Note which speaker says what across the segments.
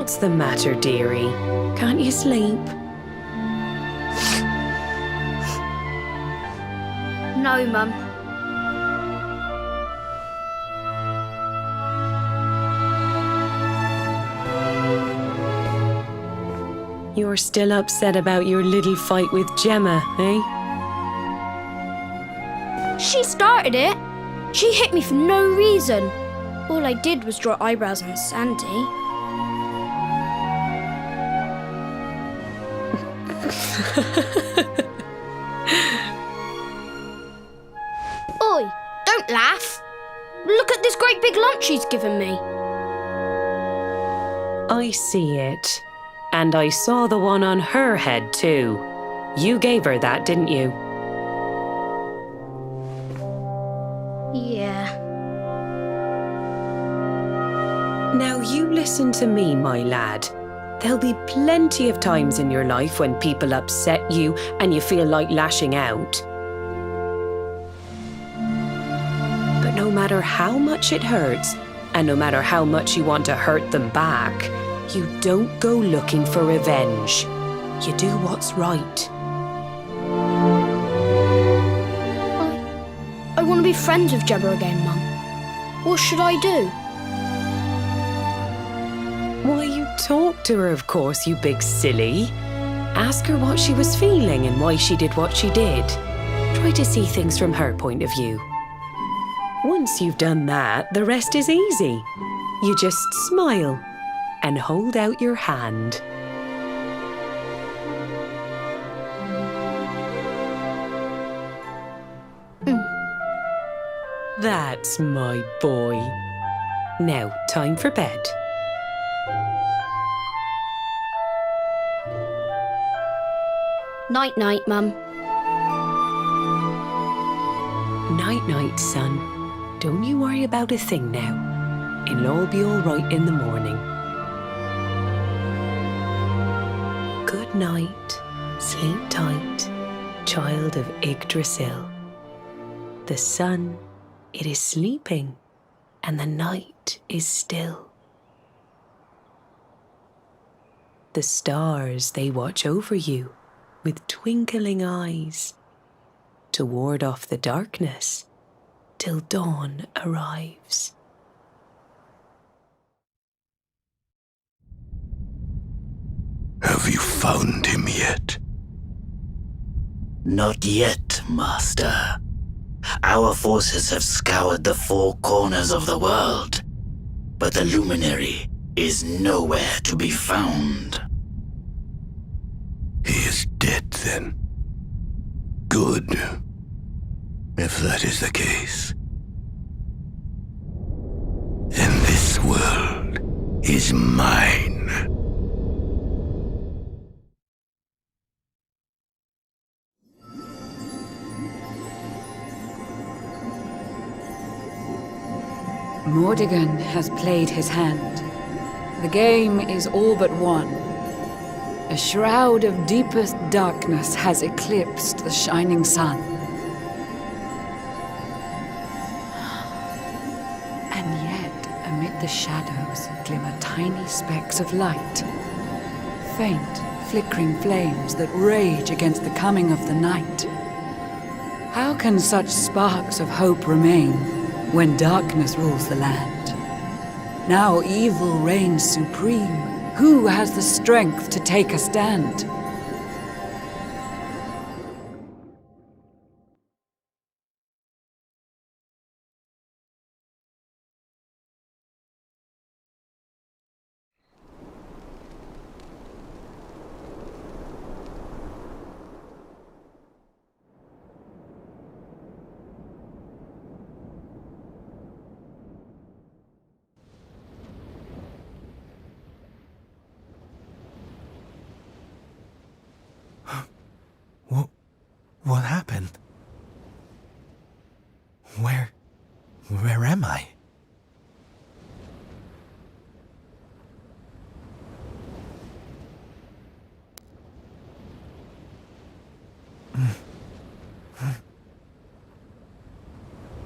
Speaker 1: What's the matter, dearie? Can't you sleep?
Speaker 2: No, Mum.
Speaker 1: You're still upset about your little fight with Gemma, eh?
Speaker 2: She started it. She hit me for no reason. All I did was draw eyebrows on Sandy. Oi, don't laugh. Look at this great big lunch she's given me.
Speaker 1: I see it. And I saw the one on her head too. You gave her that, didn't you?
Speaker 2: Yeah.
Speaker 1: Now you listen to me, my lad. There'll be plenty of times in your life when people upset you and you feel like lashing out. But no matter how much it hurts, and no matter how much you want to hurt them back, you don't go looking for revenge. You do what's right.
Speaker 2: I want to be friends with Gemma again, Mum. What should I do?
Speaker 1: Why, you talk to her, of course, you big silly. Ask her what she was feeling and why she did what she did. Try to see things from her point of view. Once you've done that, the rest is easy. You just smile and hold out your hand. That's my boy. Now, time for bed.
Speaker 2: Night-night, Mum.
Speaker 1: Night-night, son. Don't you worry about a thing now. It'll all be all right in the morning. Good night. Sleep tight, child of Yggdrasil. The sun, it is sleeping, and the night is still. The stars, they watch over you with twinkling eyes to ward off the darkness till dawn arrives.
Speaker 3: Have you found him yet?
Speaker 4: Not yet, Master. Our forces have scoured the four corners of the world, but the luminary is nowhere to be found.
Speaker 3: He is dead, then. Good. If that is the case. Then this world is mine.
Speaker 5: Mordigan has played his hand. The game is all but won. A shroud of deepest darkness has eclipsed the shining sun. And yet, amid the shadows glimmer tiny specks of light. Faint, flickering flames that rage against the coming of the night. How can such sparks of hope remain when darkness rules the land? Now evil reigns supreme. Who has the strength to take a stand?
Speaker 3: What happened? Where am I?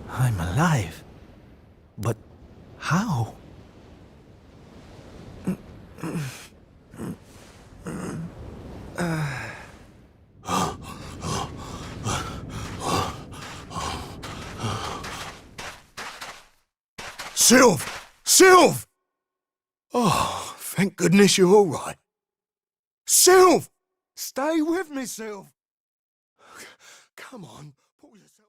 Speaker 3: I'm alive. But how? Sylv! Sylv! Oh, thank goodness you're all right. Sylv! Stay with me, Sylv! Come on, pull yourself...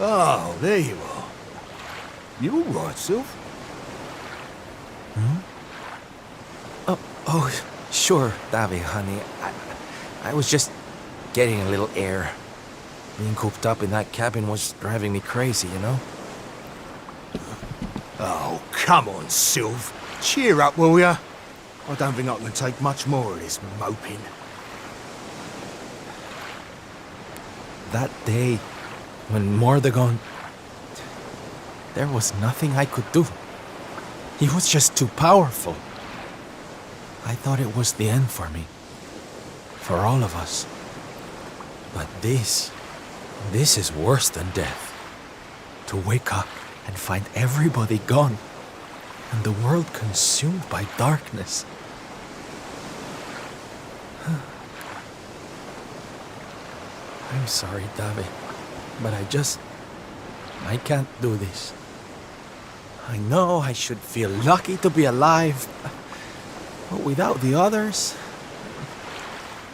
Speaker 3: Oh, there you are. You all right, Sylv?
Speaker 6: Oh, sure, Davy, honey. I was just getting a little air. Being cooped up in that cabin was driving me crazy, you know?
Speaker 3: Oh, come on, Sylv. Cheer up, will ya? I don't think I can take much more of this moping.
Speaker 6: That day, when Mordegon... There was nothing I could do. He was just too powerful. I thought it was the end for me. For all of us. But this is worse than death. To wake up and find everybody gone, and the world consumed by darkness. I'm sorry, Davy, but I can't do this. I know I should feel lucky to be alive, but without the others,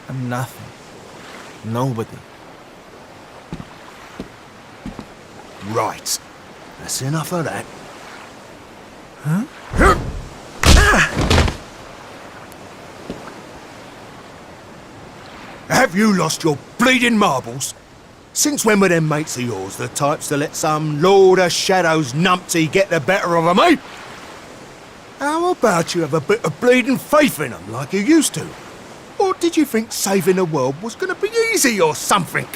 Speaker 6: I'm nothing. Nobody.
Speaker 3: Right. That's enough of that.
Speaker 6: Huh?
Speaker 3: Have you lost your bleeding marbles? Since when were them mates of yours the types to let some Lord of Shadows numpty get the better of 'em, eh? How about you have a bit of bleeding faith in 'em like you used to? Or did you think saving the world was gonna be easy or something?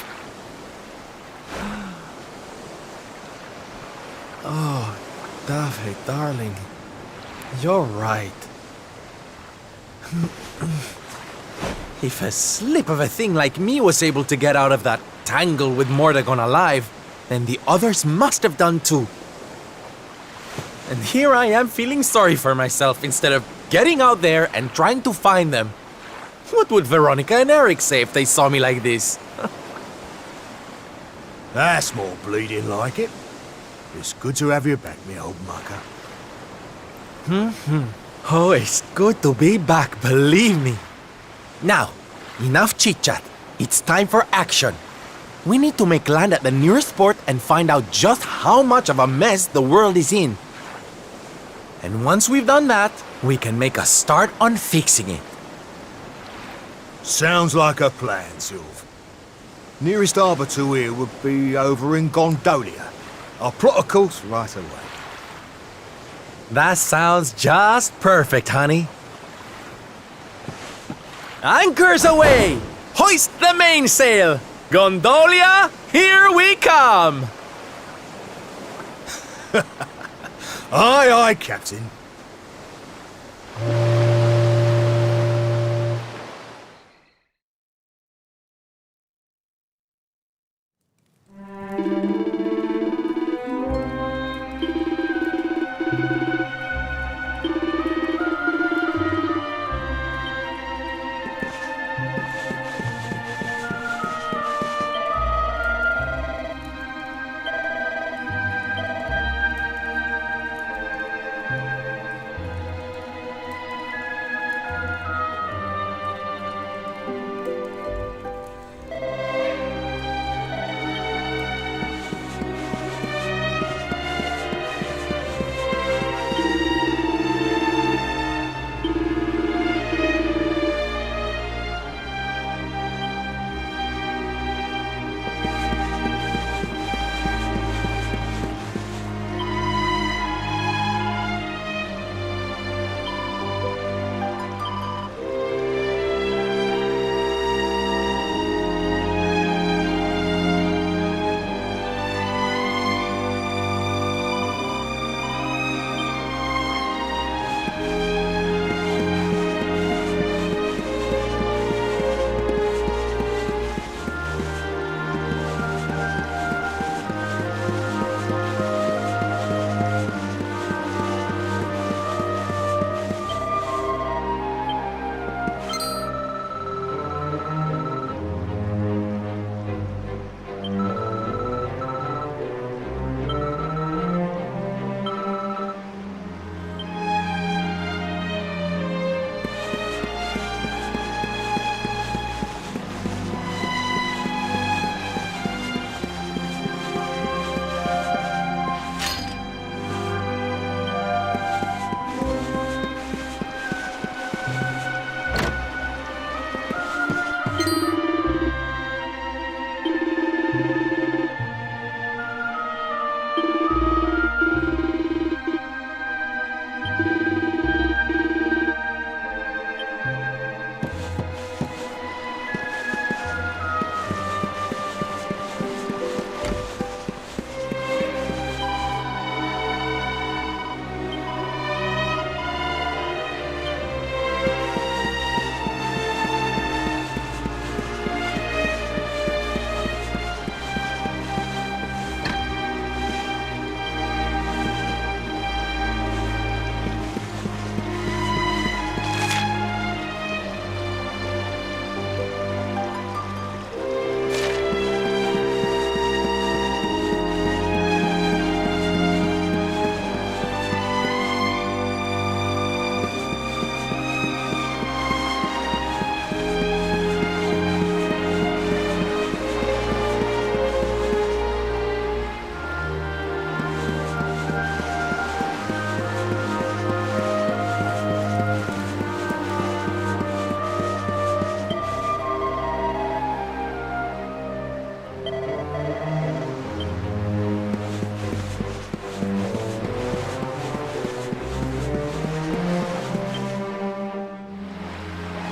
Speaker 6: Oh, Davy, darling, you're right. If a slip of a thing like me was able to get out of that tangle with Mordegon alive, then the others must have done too. And here I am feeling sorry for myself instead of getting out there and trying to find them. What would Veronica and Eric say if they saw me like this?
Speaker 3: That's more bleeding like it. It's good to have you back, me old mucker.
Speaker 6: Oh, it's good to be back, believe me. Now, enough chit-chat. It's time for action. We need to make land at the nearest port and find out just how much of a mess the world is in. And once we've done that, we can make a start on fixing it.
Speaker 3: Sounds like a plan, Sylv. Nearest harbour to here would be over in Gondolia. I'll plot a course right away.
Speaker 6: That sounds just perfect, honey. Anchors away! Hoist the mainsail! Gondolia, here we come!
Speaker 3: Aye, aye, Captain.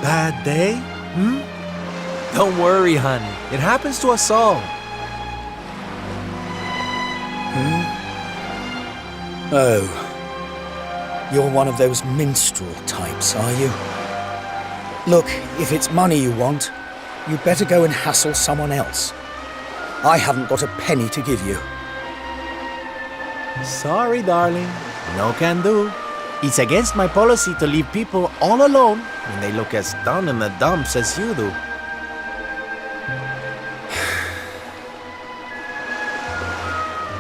Speaker 6: bad day? Don't worry, honey. It happens to us all.
Speaker 7: Oh. You're one of those minstrel types, are you? Look, if it's money you want, you'd better go and hassle someone else. I haven't got a penny to give you.
Speaker 6: Sorry, darling. No can do. It's against my policy to leave people all alone when they look as down in the dumps as you do.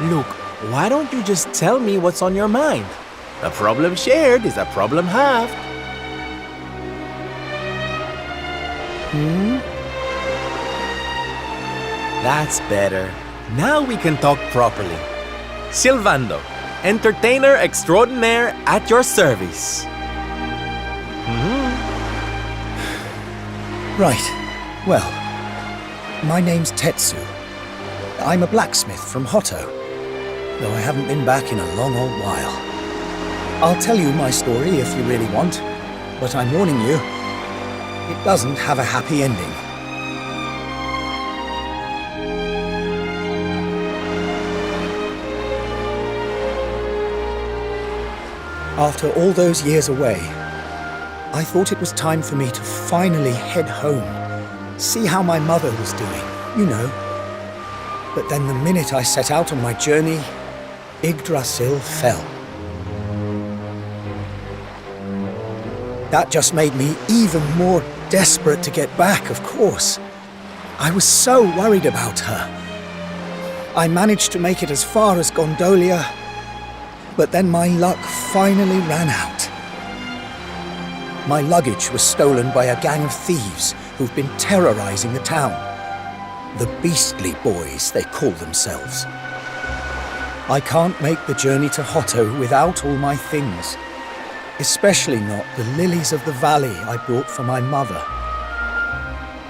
Speaker 6: Look, why don't you just tell me what's on your mind? A problem shared is a problem halved. That's better. Now we can talk properly. Silvando, entertainer extraordinaire at your service.
Speaker 7: Right. Well, my name's Tetsu. I'm a blacksmith from Hotto, though I haven't been back in a long old while. I'll tell you my story if you really want, but I'm warning you, it doesn't have a happy ending. After all those years away, I thought it was time for me to finally head home, see how my mother was doing, you know. But then the minute I set out on my journey, Yggdrasil fell. That just made me even more desperate to get back, of course. I was so worried about her. I managed to make it as far as Gondolia, but then my luck finally ran out. My luggage was stolen by a gang of thieves who've been terrorizing the town. The Beastly Boys, they call themselves. I can't make the journey to Hotto without all my things, especially not the lilies of the valley I brought for my mother.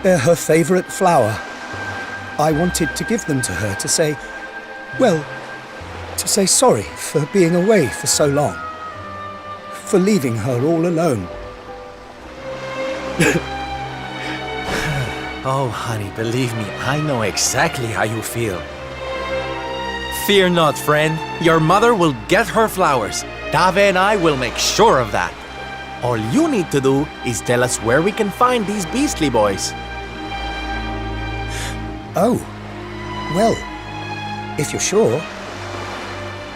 Speaker 7: They're her favorite flower. I wanted to give them to her to say, well, to say sorry for being away for so long, for leaving her all alone.
Speaker 6: Oh, honey, believe me, I know exactly how you feel. Fear not, friend. Your mother will get her flowers. Dave and I will make sure of that. All you need to do is tell us where we can find these Beastly Boys.
Speaker 7: Oh, well, if you're sure.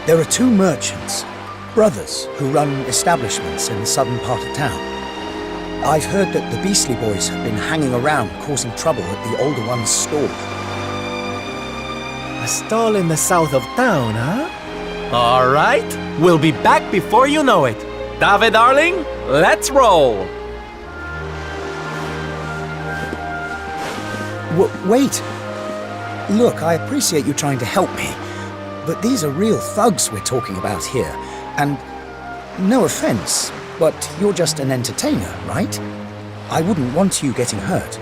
Speaker 7: There are two merchants, brothers, who run establishments in the southern part of town. I've heard that the Beastly Boys have been hanging around causing trouble at the older one's stall.
Speaker 6: A stall in the south of town, huh? All right, we'll be back before you know it. Dave, darling, let's roll.
Speaker 7: Wait. Look, I appreciate you trying to help me, but these are real thugs we're talking about here, and no offense, but you're just an entertainer, right? I wouldn't want you getting hurt.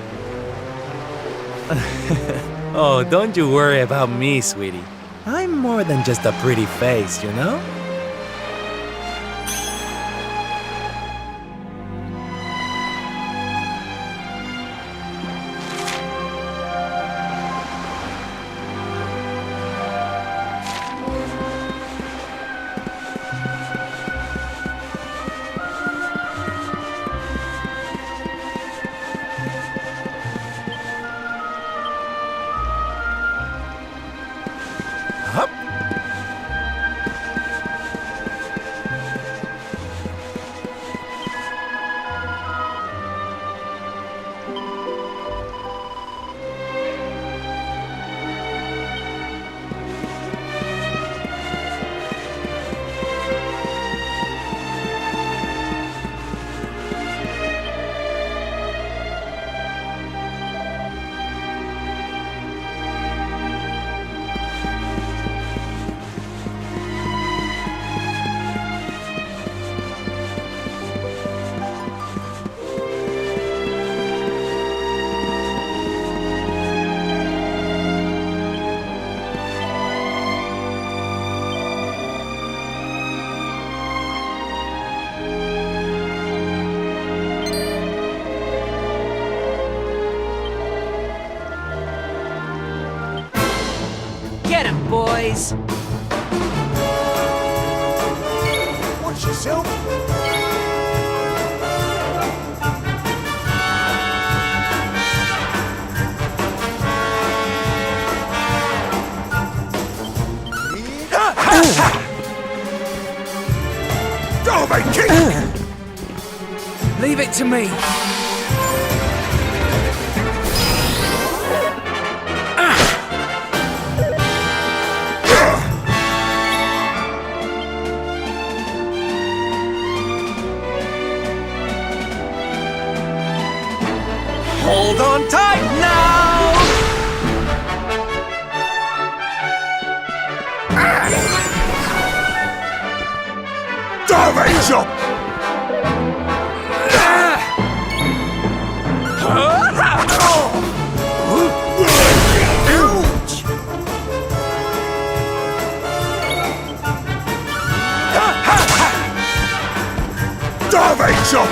Speaker 6: Oh, don't you worry about me, sweetie. I'm more than just a pretty face, you know? boys!
Speaker 3: Watch yourself. Darby, kick!
Speaker 8: Leave it to me.
Speaker 6: Hold on tight now!
Speaker 3: Darby, chop!
Speaker 6: Ouch!
Speaker 3: Darby, chop!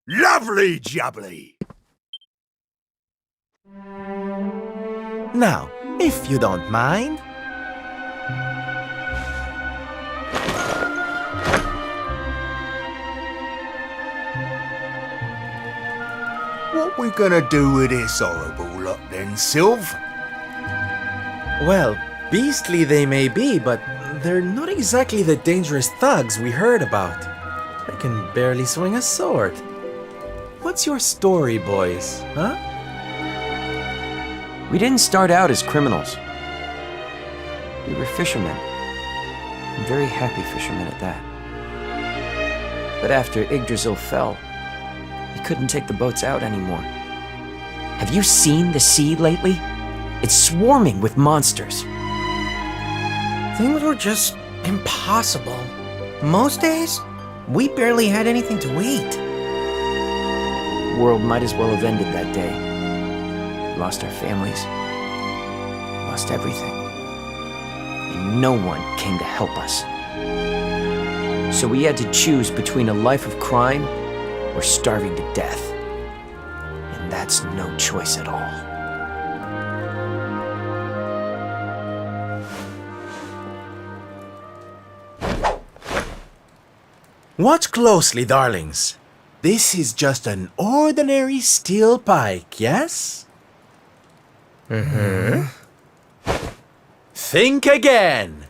Speaker 3: Lovely jubbly!
Speaker 6: Now, if you don't mind.
Speaker 3: What we gonna do with this horrible lot then, Sylv?
Speaker 6: Well, beastly they may be, but they're not exactly the dangerous thugs we heard about. They can barely swing a sword. What's your story, boys, huh?
Speaker 9: We didn't start out as criminals. We were fishermen. And very happy fishermen at that. But after Yggdrasil fell, we couldn't take the boats out anymore. Have you seen the sea lately? It's swarming with monsters.
Speaker 10: Things were just impossible. Most days, we barely had anything to eat.
Speaker 9: The world might as well have ended that day. We lost our families. Lost everything. And no one came to help us. So we had to choose between a life of crime or starving to death. And that's no choice at all.
Speaker 6: Watch closely, darlings. This is just an ordinary steel pike, yes? Mm-hmm. Think again.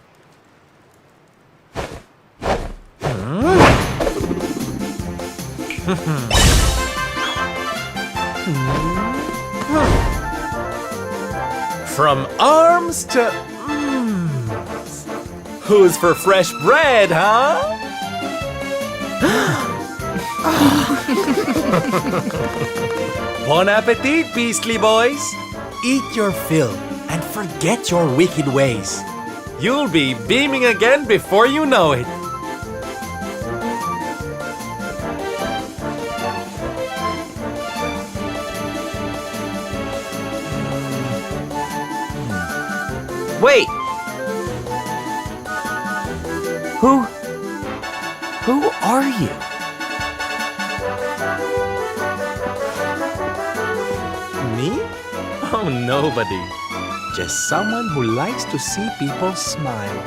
Speaker 6: From arms to who's for fresh bread, huh? Bon appetit, beastly boys! Eat your fill and forget your wicked ways. You'll be beaming again before you know it.
Speaker 9: Wait! Who are you?
Speaker 6: Me? Oh, nobody. Just someone who likes to see people smile.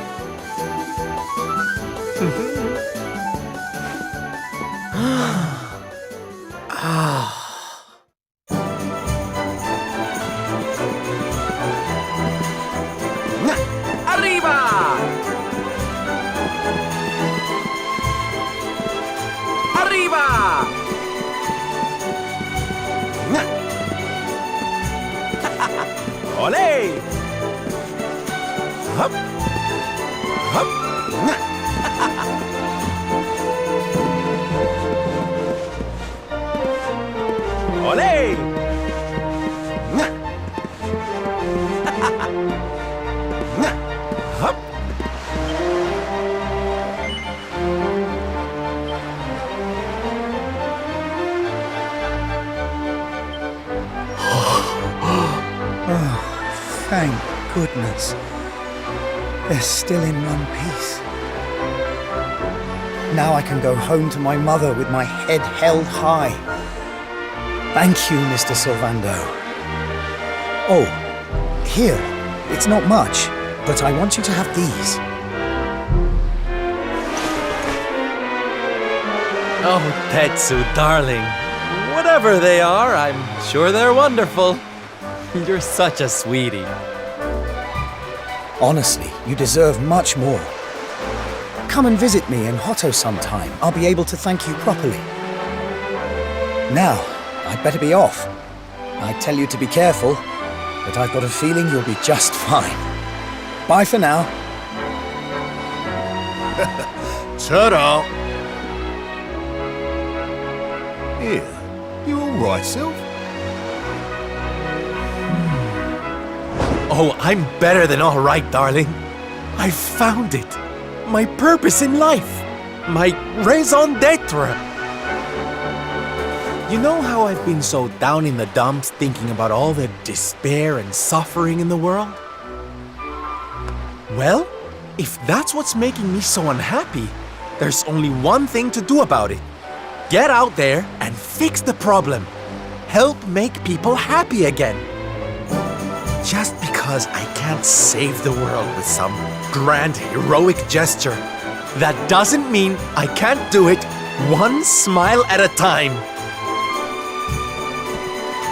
Speaker 6: Arriba! Arriba! Ole! Hup! Hup! Ole! Hup!
Speaker 7: Thank goodness. They're still in one piece. Now I can go home to my mother with my head held high. Thank you, Mr. Sylvando. Oh, Here, it's not much, but I want you to have these.
Speaker 6: Oh, Tetsu, darling. Whatever they are, I'm sure they're wonderful. You're such a sweetie.
Speaker 7: Honestly, you deserve much more. Come and visit me in Hotto sometime. I'll be able to thank you properly. Now, I'd better be off. I tell you to be careful, but I've got a feeling you'll be just fine. Bye for now.
Speaker 3: Ta-da! Here, you all right, Sylph?
Speaker 6: Oh, I'm better than all right, darling. I found it. My purpose in life. My raison d'etre. You know how I've been so down in the dumps thinking about all the despair and suffering in the world? Well, if that's what's making me so unhappy, there's only one thing to do about it. Get out there and fix the problem. Help make people happy again. Just because I can't save the world with some grand heroic gesture, that doesn't mean I can't do it one smile at a time.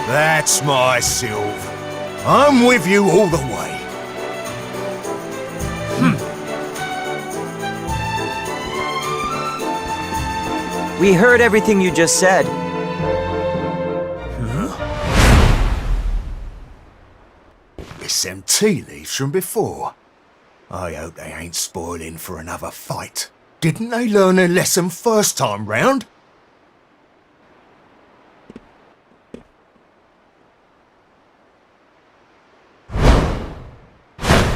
Speaker 3: That's my Sylph. I'm with you all the way.
Speaker 9: We heard everything you just said.
Speaker 3: It's them tea leaves from before. I hope they ain't spoiling for another fight. Didn't they learn their lesson first time round?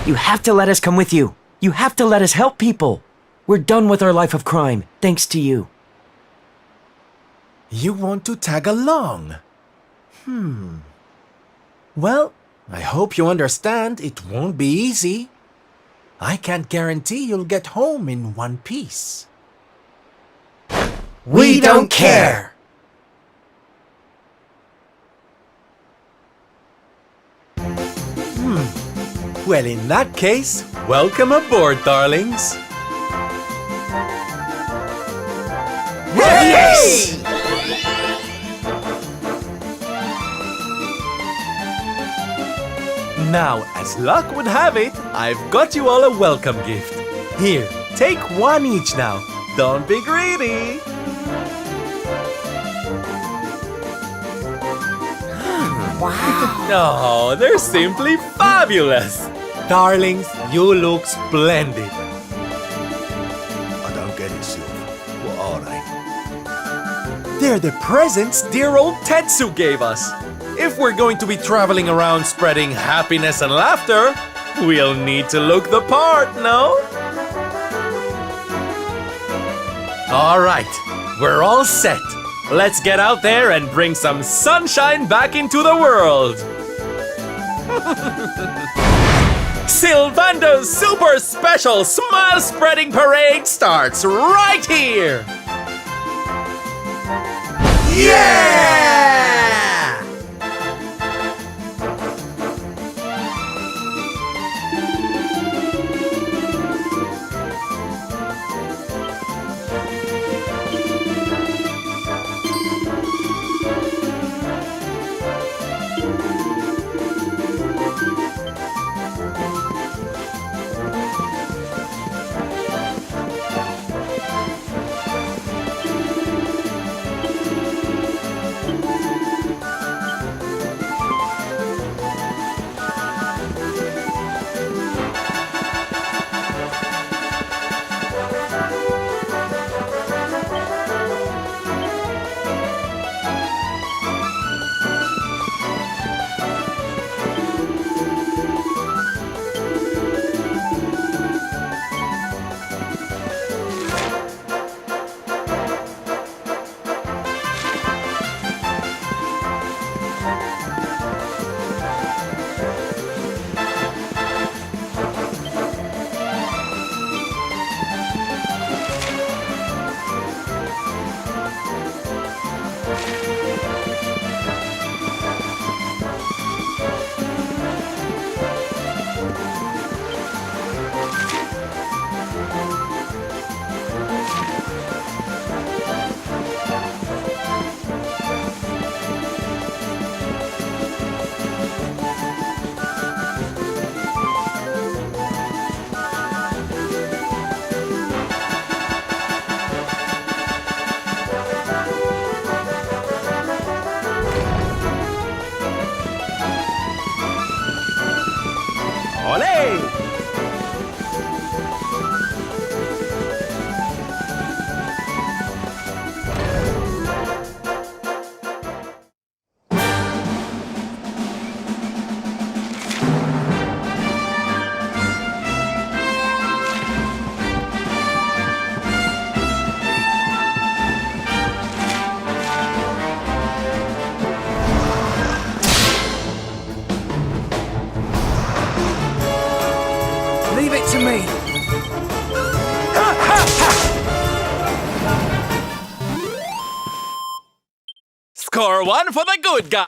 Speaker 9: You have to let us come with you. You have to let us help people. We're done with our life of crime, thanks to you.
Speaker 6: You want to tag along? Well, I hope you understand it won't be easy. I can't guarantee you'll get home in one piece.
Speaker 10: We don't care!
Speaker 6: Well, in that case, welcome aboard, darlings.
Speaker 3: Yes!
Speaker 6: Now, as luck would have it, I've got you all a welcome gift. Here, take one each now. Don't be greedy. Wow. Oh, they're simply fabulous. Darlings, you look splendid.
Speaker 3: I don't get it, Sylph. What are they?
Speaker 6: They're the presents dear old Tetsu gave us. If we're going to be traveling around spreading happiness and laughter, we'll need to look the part, no? All right, we're all set. Let's get out there and bring some sunshine back into the world. Sylvando's super special smile spreading parade starts right here. Yeah!
Speaker 7: Leave it to me.
Speaker 6: Score one for the good guy.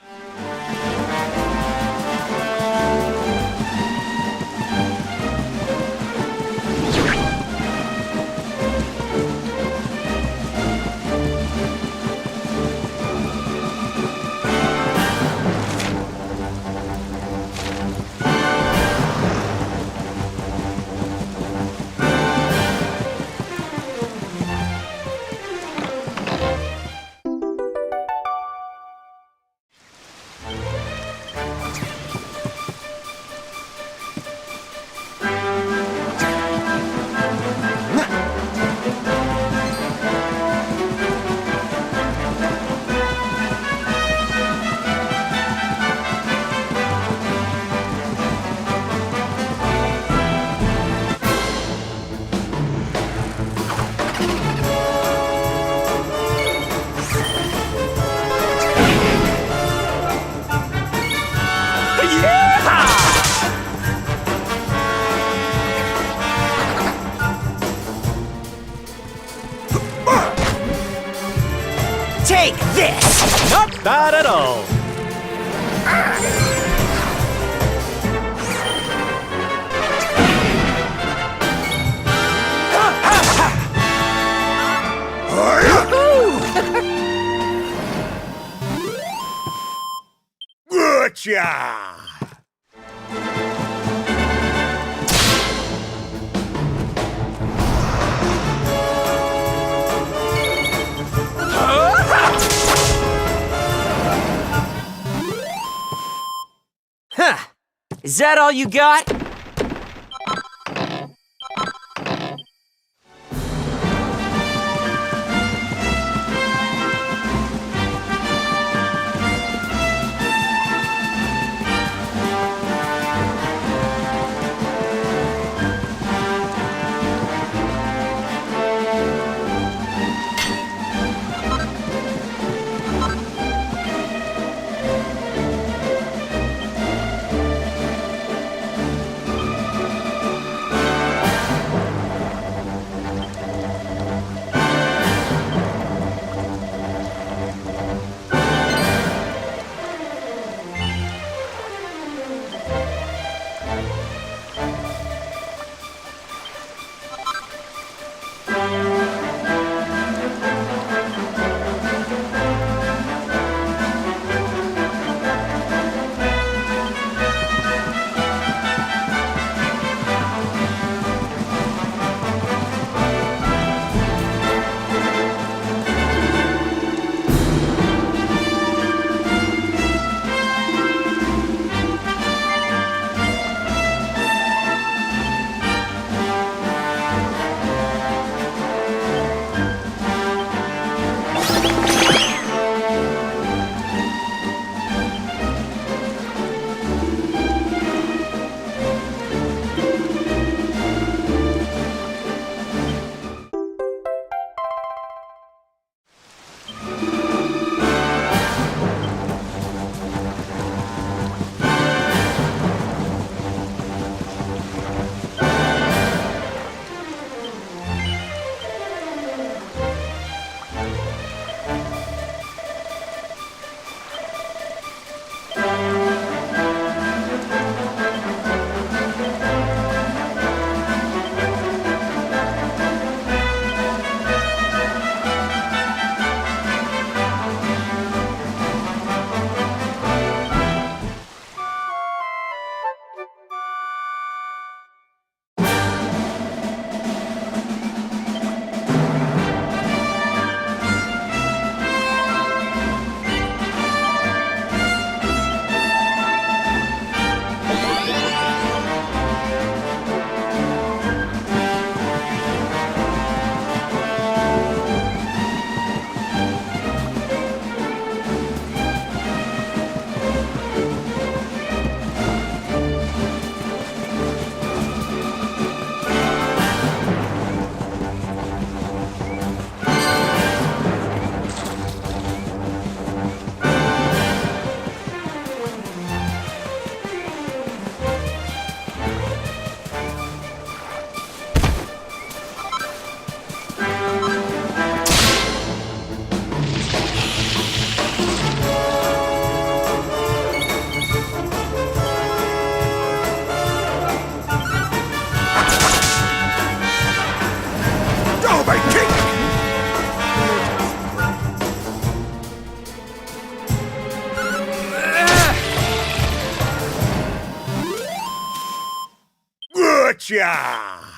Speaker 9: Take this!
Speaker 6: Not bad at all.
Speaker 3: Gotcha!
Speaker 9: Huh. Is that all you got?
Speaker 3: Gotcha!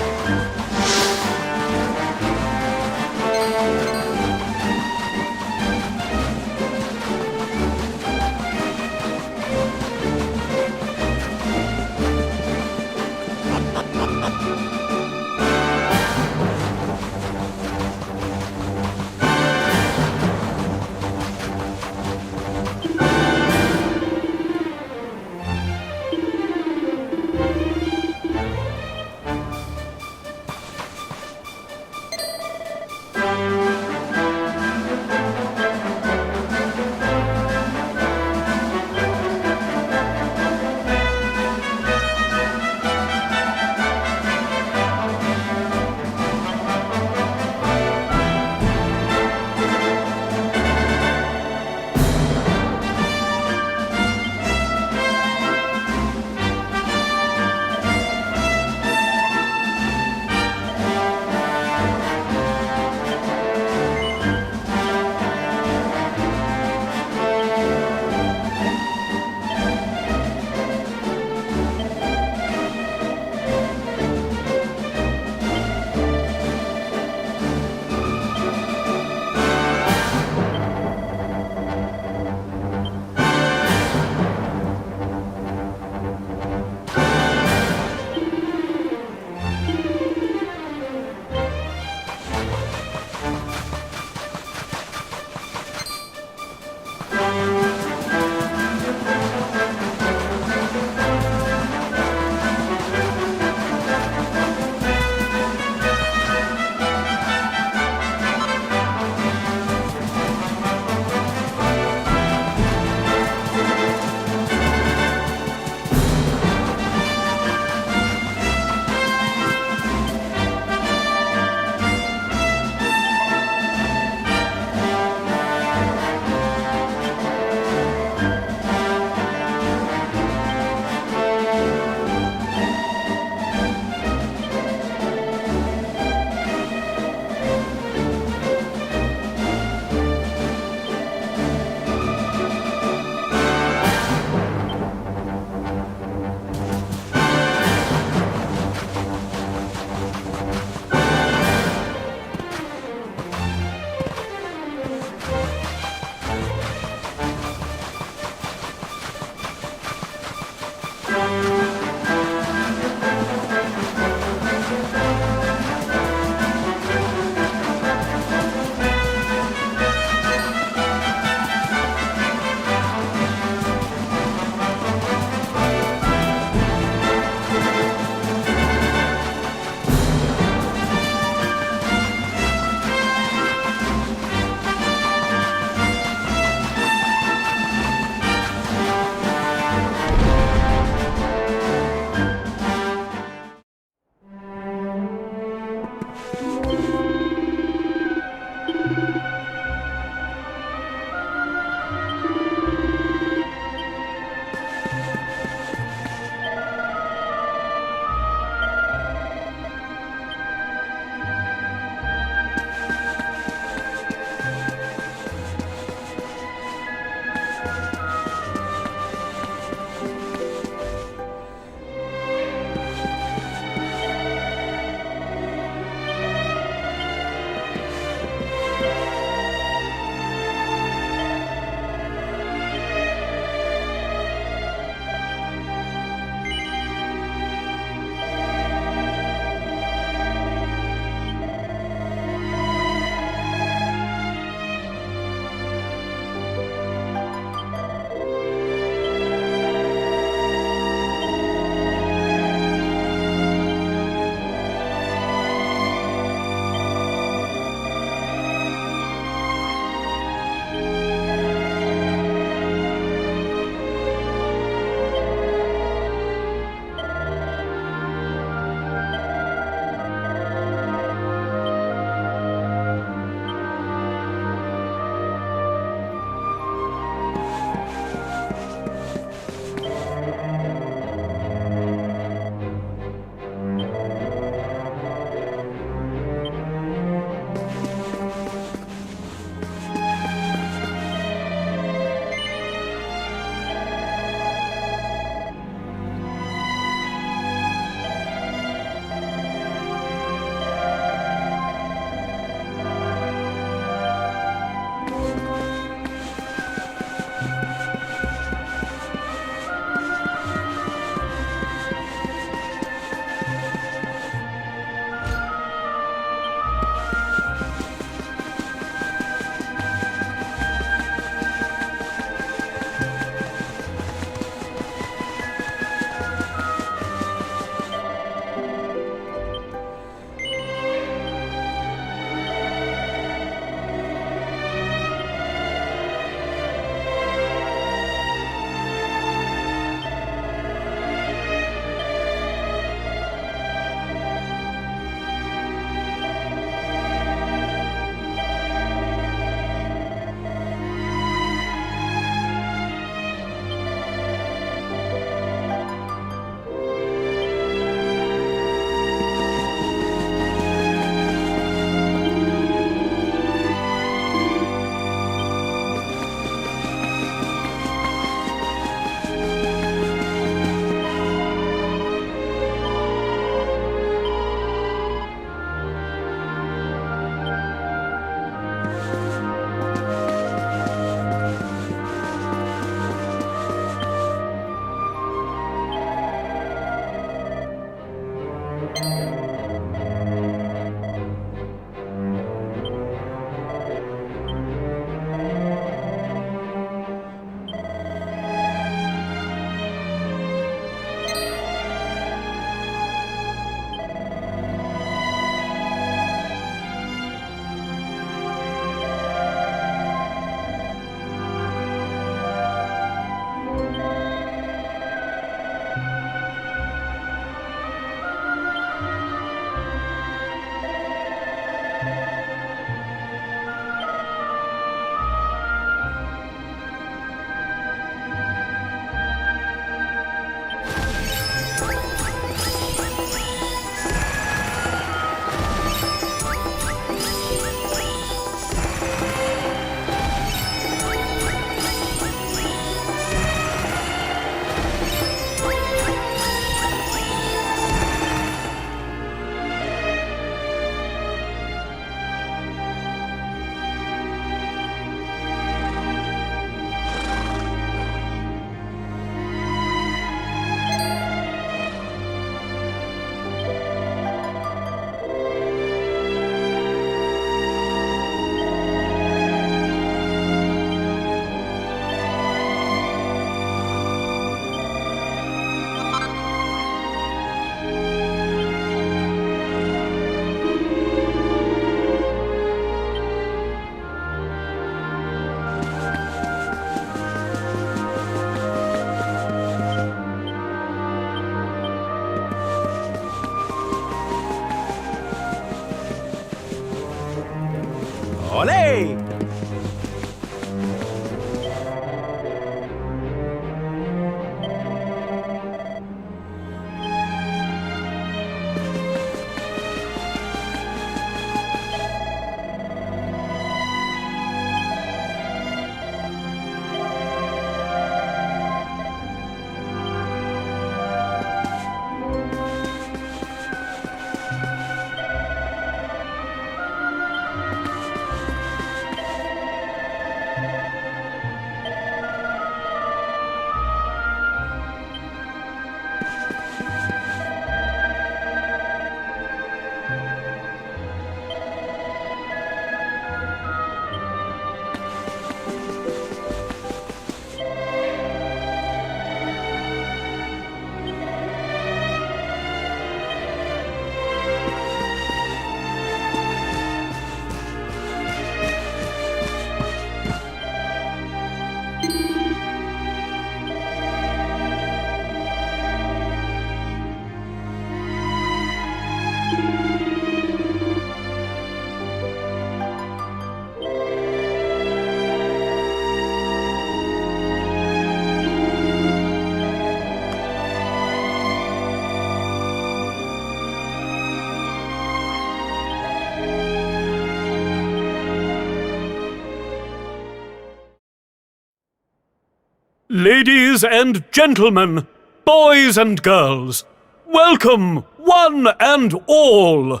Speaker 8: Ladies and gentlemen, boys and girls, welcome, one and all.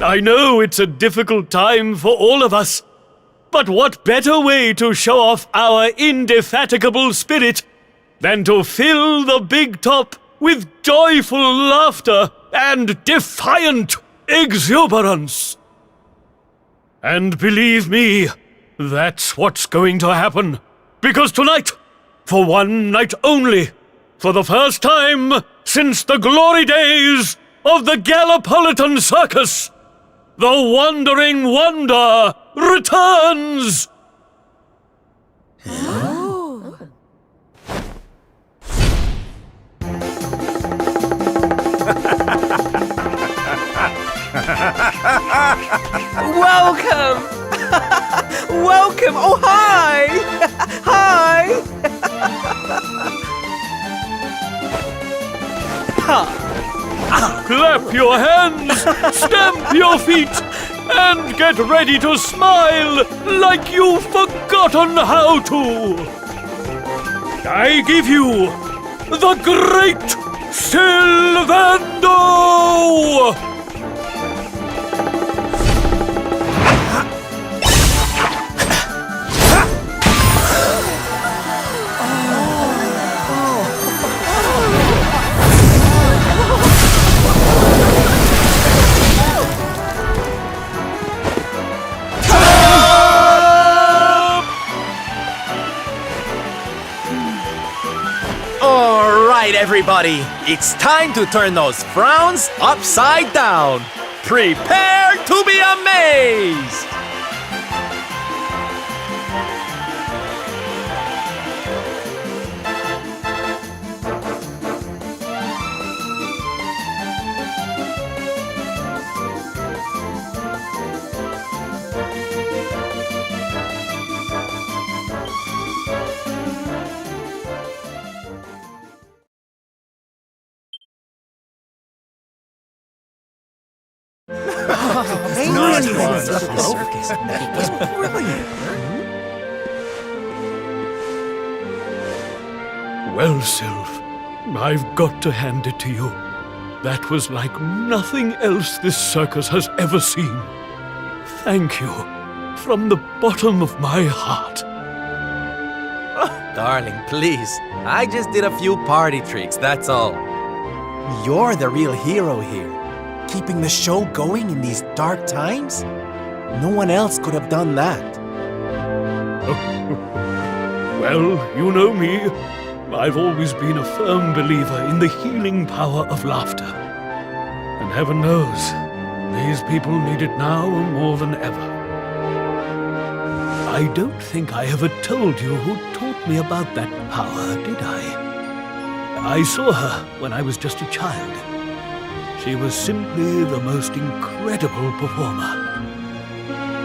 Speaker 8: I know it's a difficult time for all of us, but what better way to show off our indefatigable spirit than to fill the big top with joyful laughter and defiant exuberance? And believe me, that's what's going to happen. Because tonight, for one night only, for the first time since the glory days of the Gallipolitan Circus, the Wandering Wonder returns!
Speaker 9: Welcome! Welcome! Oh, hi! Hi!
Speaker 8: Clap your hands, stamp your feet, and get ready to smile like you've forgotten how to. I give you the Great Sylvando!
Speaker 6: Alright, everybody, it's time to turn those frowns upside down. Prepare to be amazed!
Speaker 8: Well, Sylph, I've got to hand it to you. That was like nothing else this circus has ever seen. Thank you, from the bottom of my heart.
Speaker 6: Darling, please. I just did a few party tricks, that's all. You're the real hero here. Keeping the show going in these dark times? No one else could have done that.
Speaker 8: Well, you know me. I've always been a firm believer in the healing power of laughter. And heaven knows, these people need it now more than ever. I don't think I ever told you who taught me about that power, did I? I saw her when I was just a child. She was simply the most incredible performer.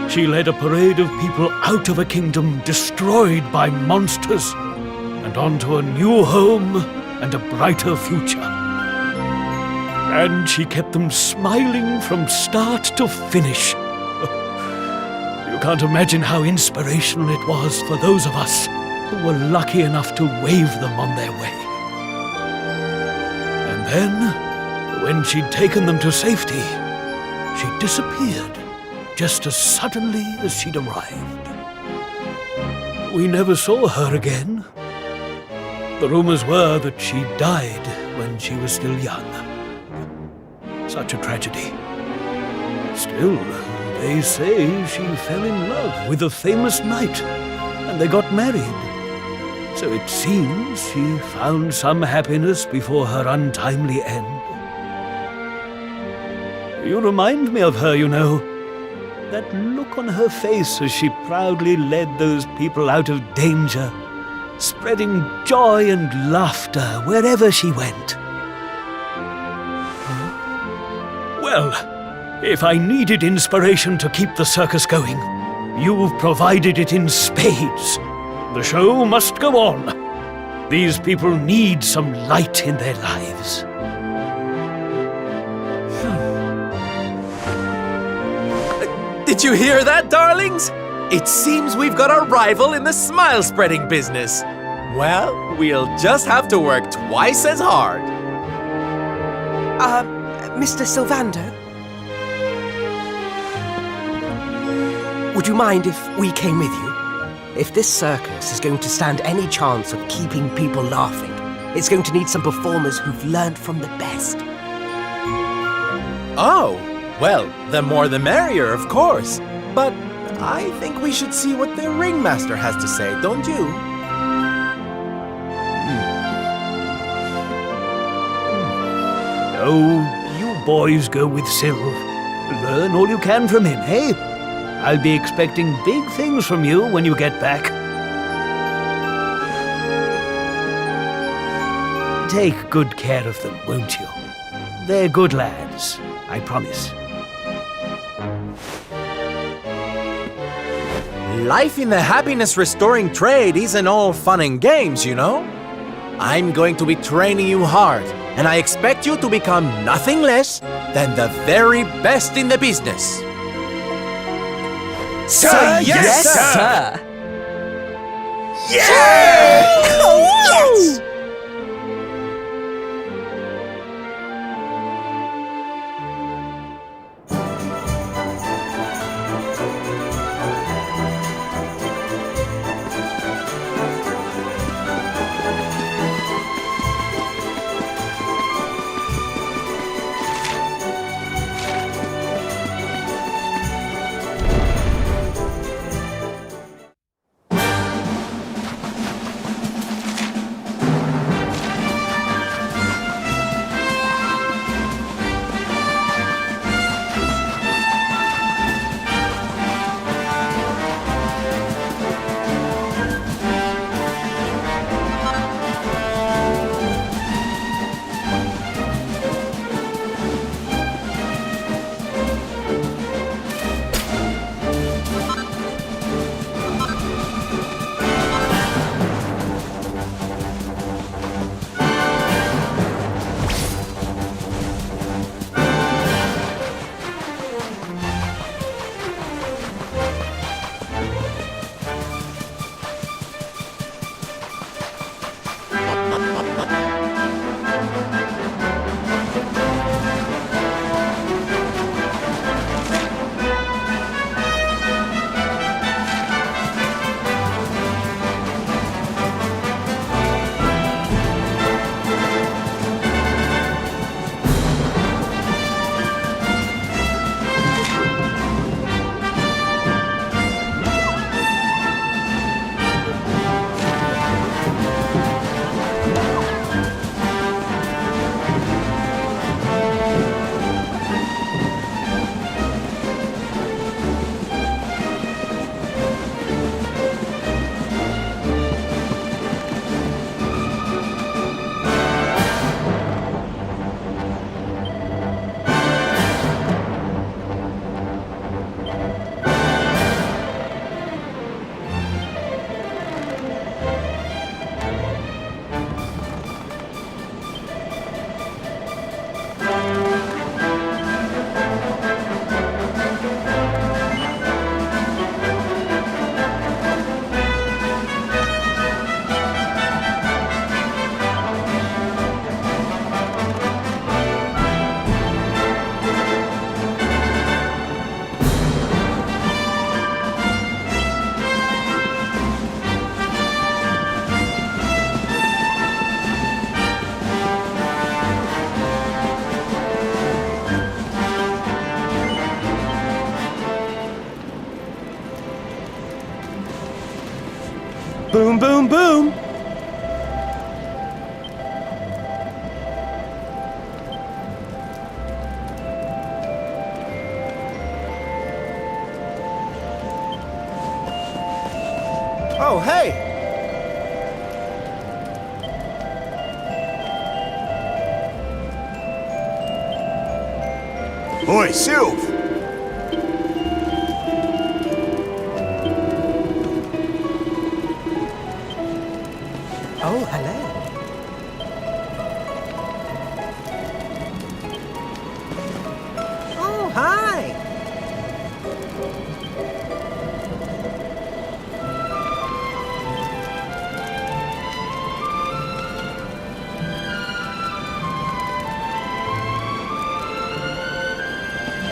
Speaker 8: She led a parade of people out of a kingdom destroyed by monsters and onto a new home and a brighter future. And she kept them smiling from start to finish. You can't imagine how inspirational it was for those of us who were lucky enough to wave them on their way. And then, when she'd taken them to safety, she disappeared just as suddenly as she'd arrived. We never saw her again. The rumors were that she died when she was still young. Such a tragedy. Still, they say she fell in love with a famous knight, and they got married. So it seems she found some happiness before her untimely end. You remind me of her, you know. That look on her face as she proudly led those people out of danger, spreading joy and laughter wherever she went. Well, if I needed inspiration to keep the circus going, you've provided it in spades. The show must go on. These people need some light in their lives.
Speaker 6: Did you hear that, darlings? It seems we've got a rival in the smile-spreading business. Well, we'll just have to work twice as hard.
Speaker 11: Mr. Sylvando? Would you mind if we came with you? If this circus is going to stand any chance of keeping people laughing, it's going to need some performers who've learned from the best.
Speaker 6: Oh, well, the more the merrier, of course. But I think we should see what the ringmaster has to say, don't you?
Speaker 8: Oh, you boys go with Sylv. Learn all you can from him, eh? I'll be expecting big things from you when you get back. Take good care of them, won't you? They're good lads, I promise.
Speaker 6: Life in the happiness-restoring trade isn't all fun and games, you know? I'm going to be training you hard, and I expect you to become nothing less than the very best in the business.
Speaker 7: Sir,
Speaker 6: yes,
Speaker 7: sir!
Speaker 6: Yes!
Speaker 11: Boom, boom, boom!
Speaker 6: Oh, hey!
Speaker 3: Oi, Sylv!
Speaker 11: Oh, hello. Oh, hi!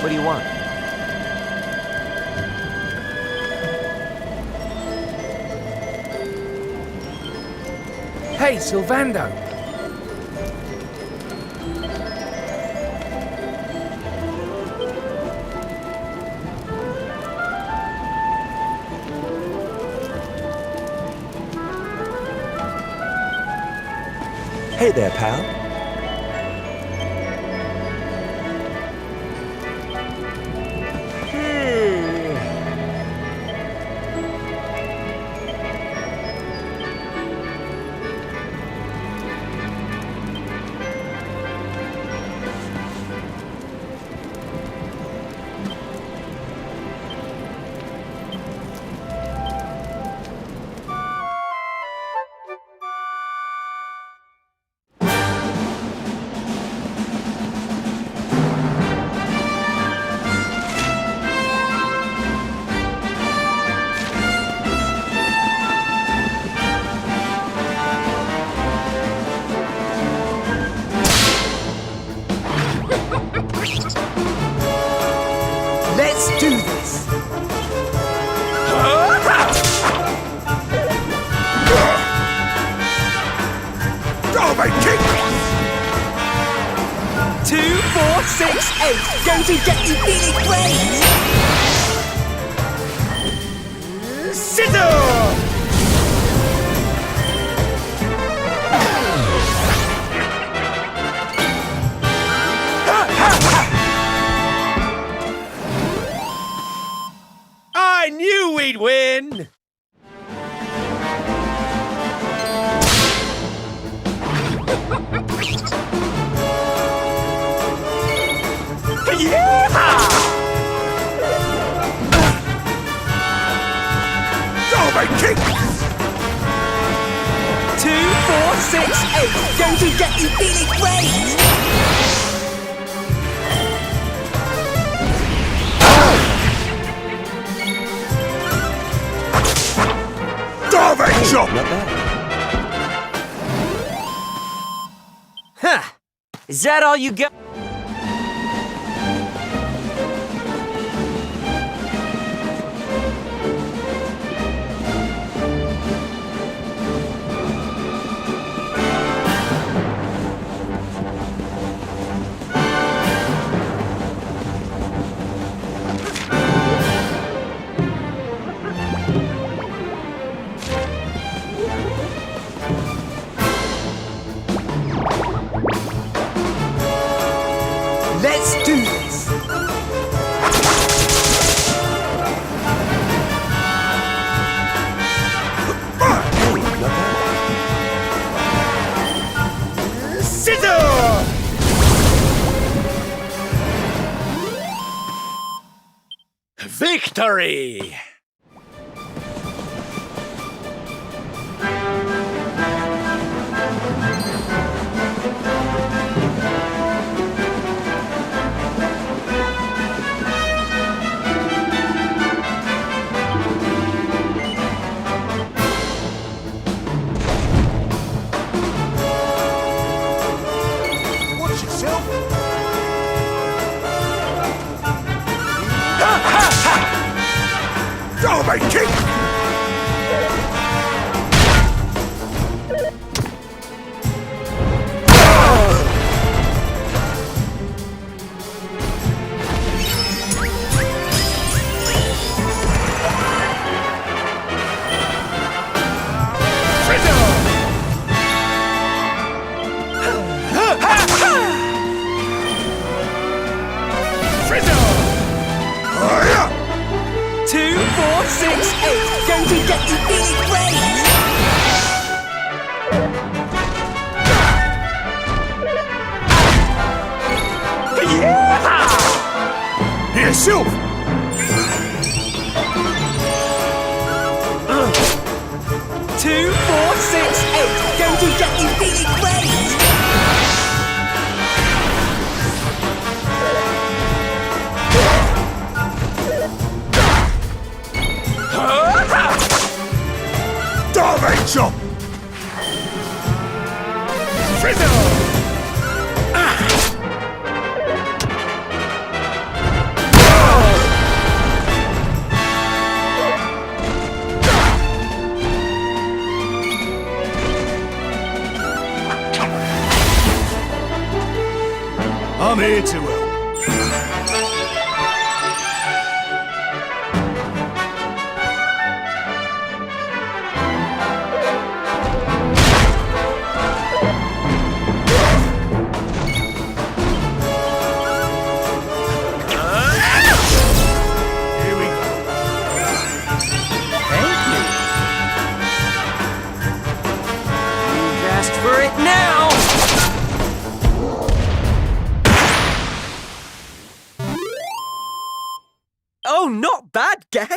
Speaker 9: What do you want?
Speaker 6: Hey, Sylvando!
Speaker 12: Hey there, pal.
Speaker 11: Let's do this!
Speaker 3: Derby kick!
Speaker 11: 2, 4, 6, 8. Going to get you feeling great!
Speaker 3: Scissor!
Speaker 11: I knew we'd win!
Speaker 3: Derby kick!
Speaker 11: 2, 4, 6, 8. Going to get you feeling great!
Speaker 3: Derby chop!
Speaker 12: Not bad.
Speaker 11: Huh! Is that all you got? Let's do this!
Speaker 3: Scissor!
Speaker 11: Victory!
Speaker 3: Watch yourself! Derby kick! Hiya!
Speaker 11: 2, 4, 6, 8. Going to get you feeling great!
Speaker 3: Here, Sylph!
Speaker 11: 2, 4, 6, 8. Going to get you feeling great!
Speaker 3: Derby chop! Frizzle! I'm here to help. Here we go.
Speaker 9: Thank you. You've asked for it now!
Speaker 11: Oh, not bad, gang!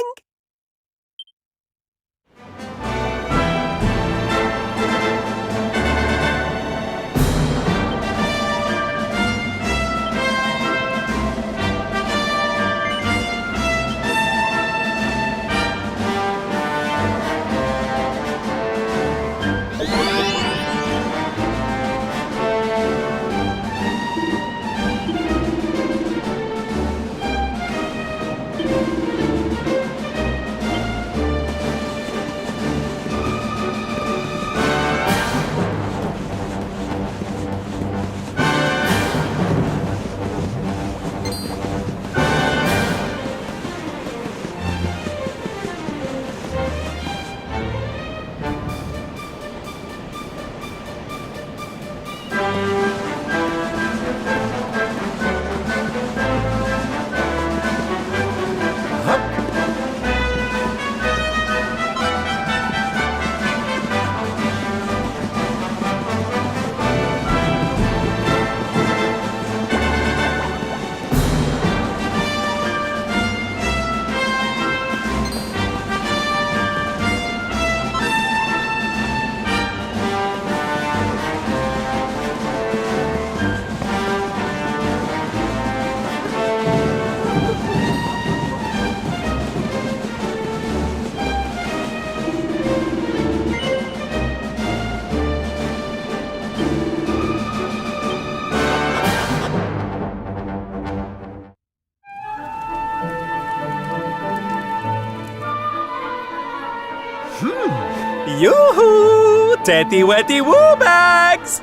Speaker 6: Yoo-hoo! Tetty wetty woo bags!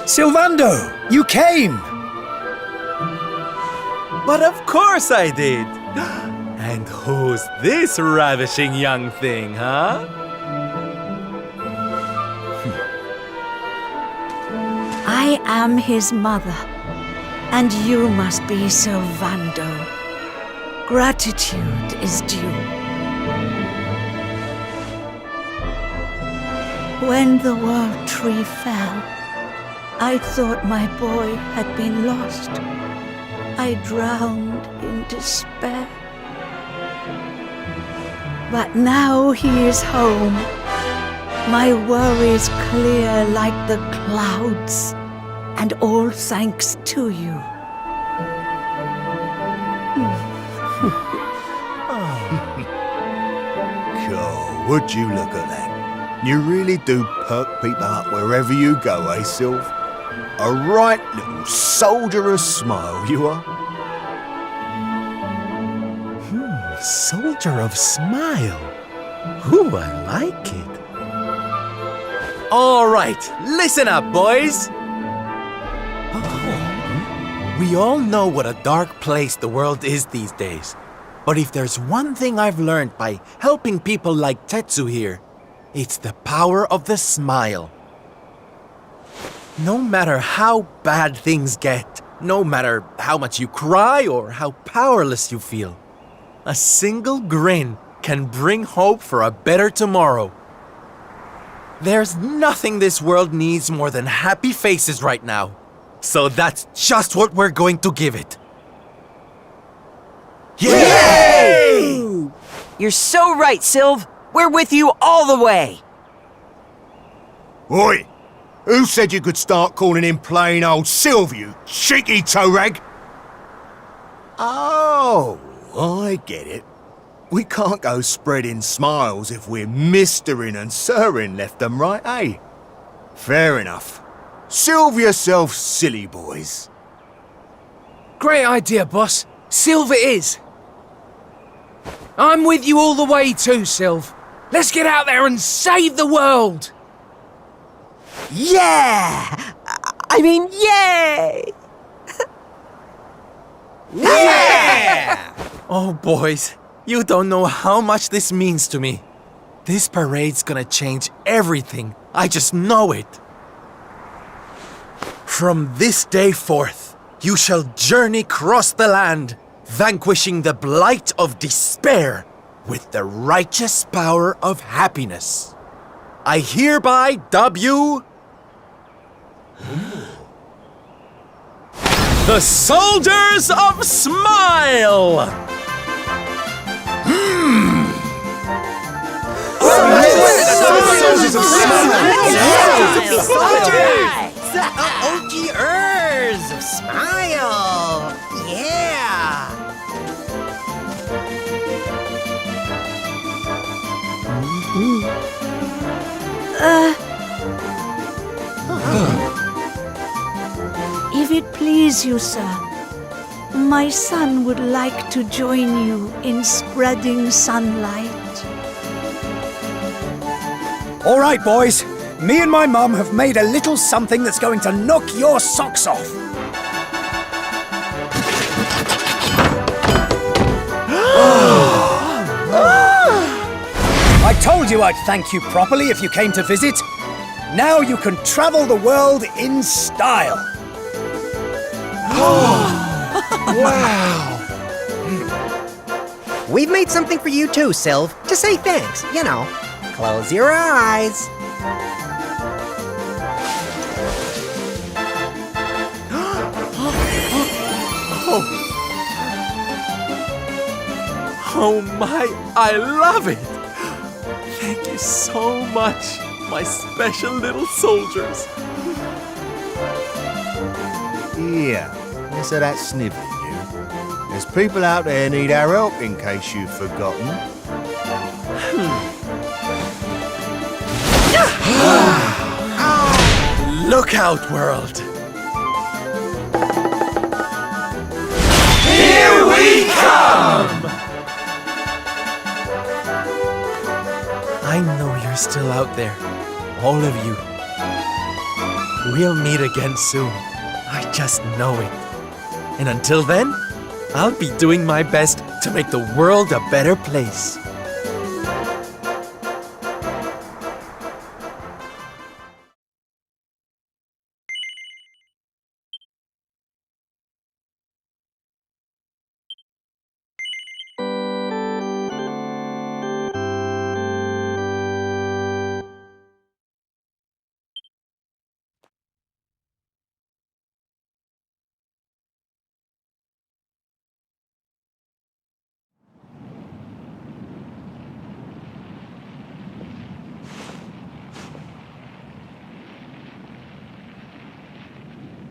Speaker 7: Sylvando, you came!
Speaker 6: But of course I did! And who's this ravishing young thing, huh?
Speaker 13: I am his mother, and you must be Sylvando. Gratitude is due. When the world tree fell, I thought my boy had been lost. I drowned in despair. But now he is home. My worries clear like the clouds, and all thanks to you.
Speaker 3: God, would you look at that? You really do perk people up wherever you go, eh, Sylv? A right little soldierous smile, you are.
Speaker 6: Soldier of smile. Ooh, I like it. All right, listen up, boys. We all know what a dark place the world is these days. But if there's one thing I've learned by helping people like Tetsu here, it's the power of the smile. No matter how bad things get, no matter how much you cry or how powerless you feel, a single grin can bring hope for a better tomorrow. There's nothing this world needs more than happy faces right now. So that's just what we're going to give it.
Speaker 11: Yay! You're so right, Sylv. We're with you all the way.
Speaker 3: Oi! Who said you could start calling him plain old Sylv, you cheeky toe rag? Oh, I get it. We can't go spreading smiles if we're mistering and sirring left and right, eh? Fair enough. Sylv yourself, silly boys.
Speaker 10: Great idea, boss. Sylv it is. I'm with you all the way too, Sylv. Let's get out there and save the world!
Speaker 11: Yeah! I mean, yay!
Speaker 6: Oh, boys, you don't know how much this means to me. This parade's gonna change everything. I just know it. From this day forth, you shall journey across the land, vanquishing the blight of despair with the righteous power of happiness. I hereby dub you the Soldiers of Smile!
Speaker 11: Soldiers of Smile! The OGers of Smile! Yeah!
Speaker 13: If it please you, sir, my son would like to join you in spreading sunlight.
Speaker 7: All right, boys. Me and my mum have made a little something that's going to knock your socks off. I told you I'd thank you properly if you came to visit. Now you can travel the world in style.
Speaker 6: Wow!
Speaker 11: We've made something for you too, Sylv, to say thanks, you know. Close your eyes.
Speaker 6: Oh my, I love it! Thank you so much, my special little soldiers.
Speaker 3: Yeah, less of that snivelling, you. There's people out there need our help, in case you've forgotten.
Speaker 6: Look out, world!
Speaker 10: Here we come!
Speaker 6: I know you're still out there, all of you. We'll meet again soon. I just know it. And until then, I'll be doing my best to make the world a better place.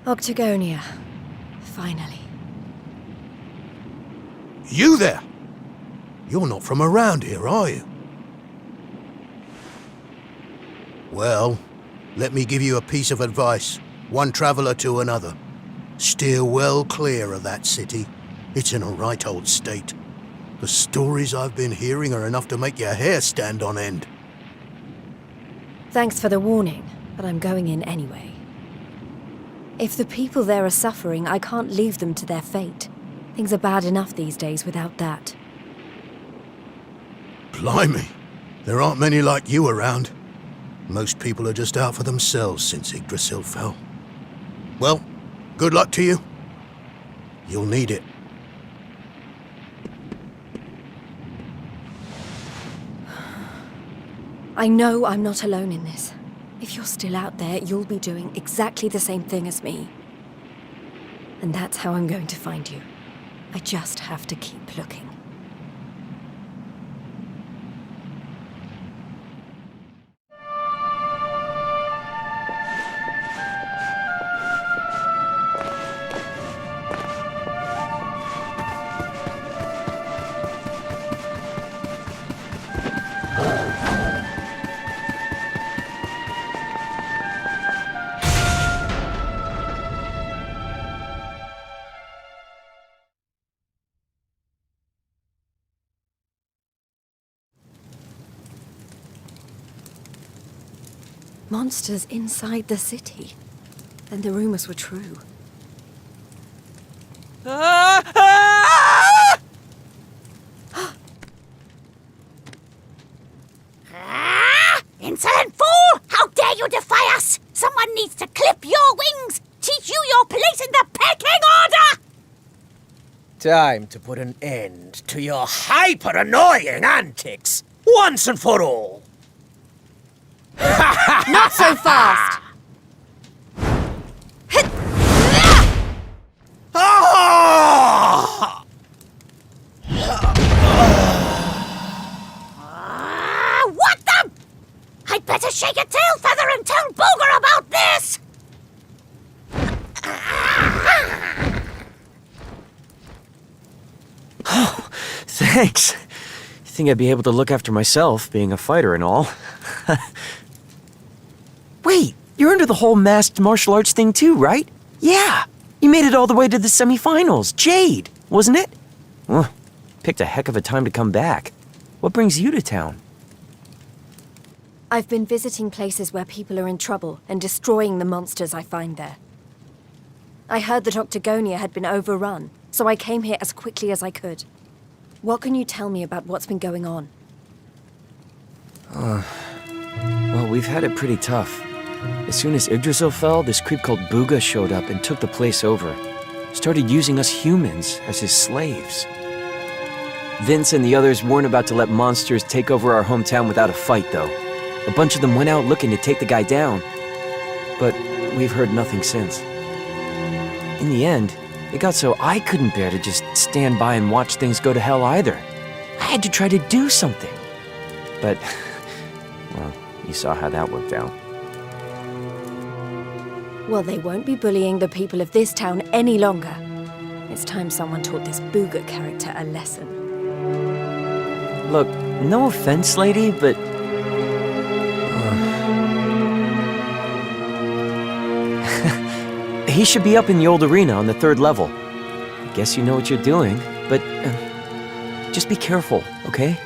Speaker 2: Octagonia. Finally.
Speaker 3: You there? You're not from around here, are you? Well, let me give you a piece of advice, one traveller to another. Steer well clear of that city. It's in a right old state. The stories I've been hearing are enough to make your hair stand on end.
Speaker 2: Thanks for the warning, but I'm going in anyway. If the people there are suffering, I can't leave them to their fate. Things are bad enough these days without that.
Speaker 3: Blimey, there aren't many like you around. Most people are just out for themselves since Yggdrasil fell. Well, good luck to you. You'll need it.
Speaker 2: I know I'm not alone in this. If you're still out there, you'll be doing exactly the same thing as me. And that's how I'm going to find you. I just have to keep looking. Monsters inside the city. Then the rumors were true.
Speaker 13: Insolent fool! How dare you defy us! Someone needs to clip your wings! Teach you your place in the pecking order!
Speaker 11: Time to put an end to your hyper-annoying antics, once and for all.
Speaker 2: Not so fast!
Speaker 13: What the? I'd better shake a tail feather and tell Booger about this!
Speaker 9: Thanks. You think I'd be able to look after myself, being a fighter and all? Wait, you're into the whole masked martial arts thing too, right? Yeah! You made it all the way to the semifinals. Jade, wasn't it? Well, picked a heck of a time to come back. What brings you to town?
Speaker 2: I've been visiting places where people are in trouble and destroying the monsters I find there. I heard that Octagonia had been overrun, so I came here as quickly as I could. What can you tell me about what's been going on?
Speaker 9: Well, we've had it pretty tough. As soon as Yggdrasil fell, this creep called Booga showed up and took the place over. Started using us humans as his slaves. Vince and the others weren't about to let monsters take over our hometown without a fight, though. A bunch of them went out looking to take the guy down. But we've heard nothing since. In the end, it got so I couldn't bear to just stand by and watch things go to hell either. I had to try to do something. But, well, you saw how that worked out.
Speaker 2: Well, they won't be bullying the people of this town any longer. It's time someone taught this Booga character a lesson.
Speaker 9: Look, no offense, lady, but... he should be up in the old arena on the 3rd level. I guess you know what you're doing, but... just be careful, okay?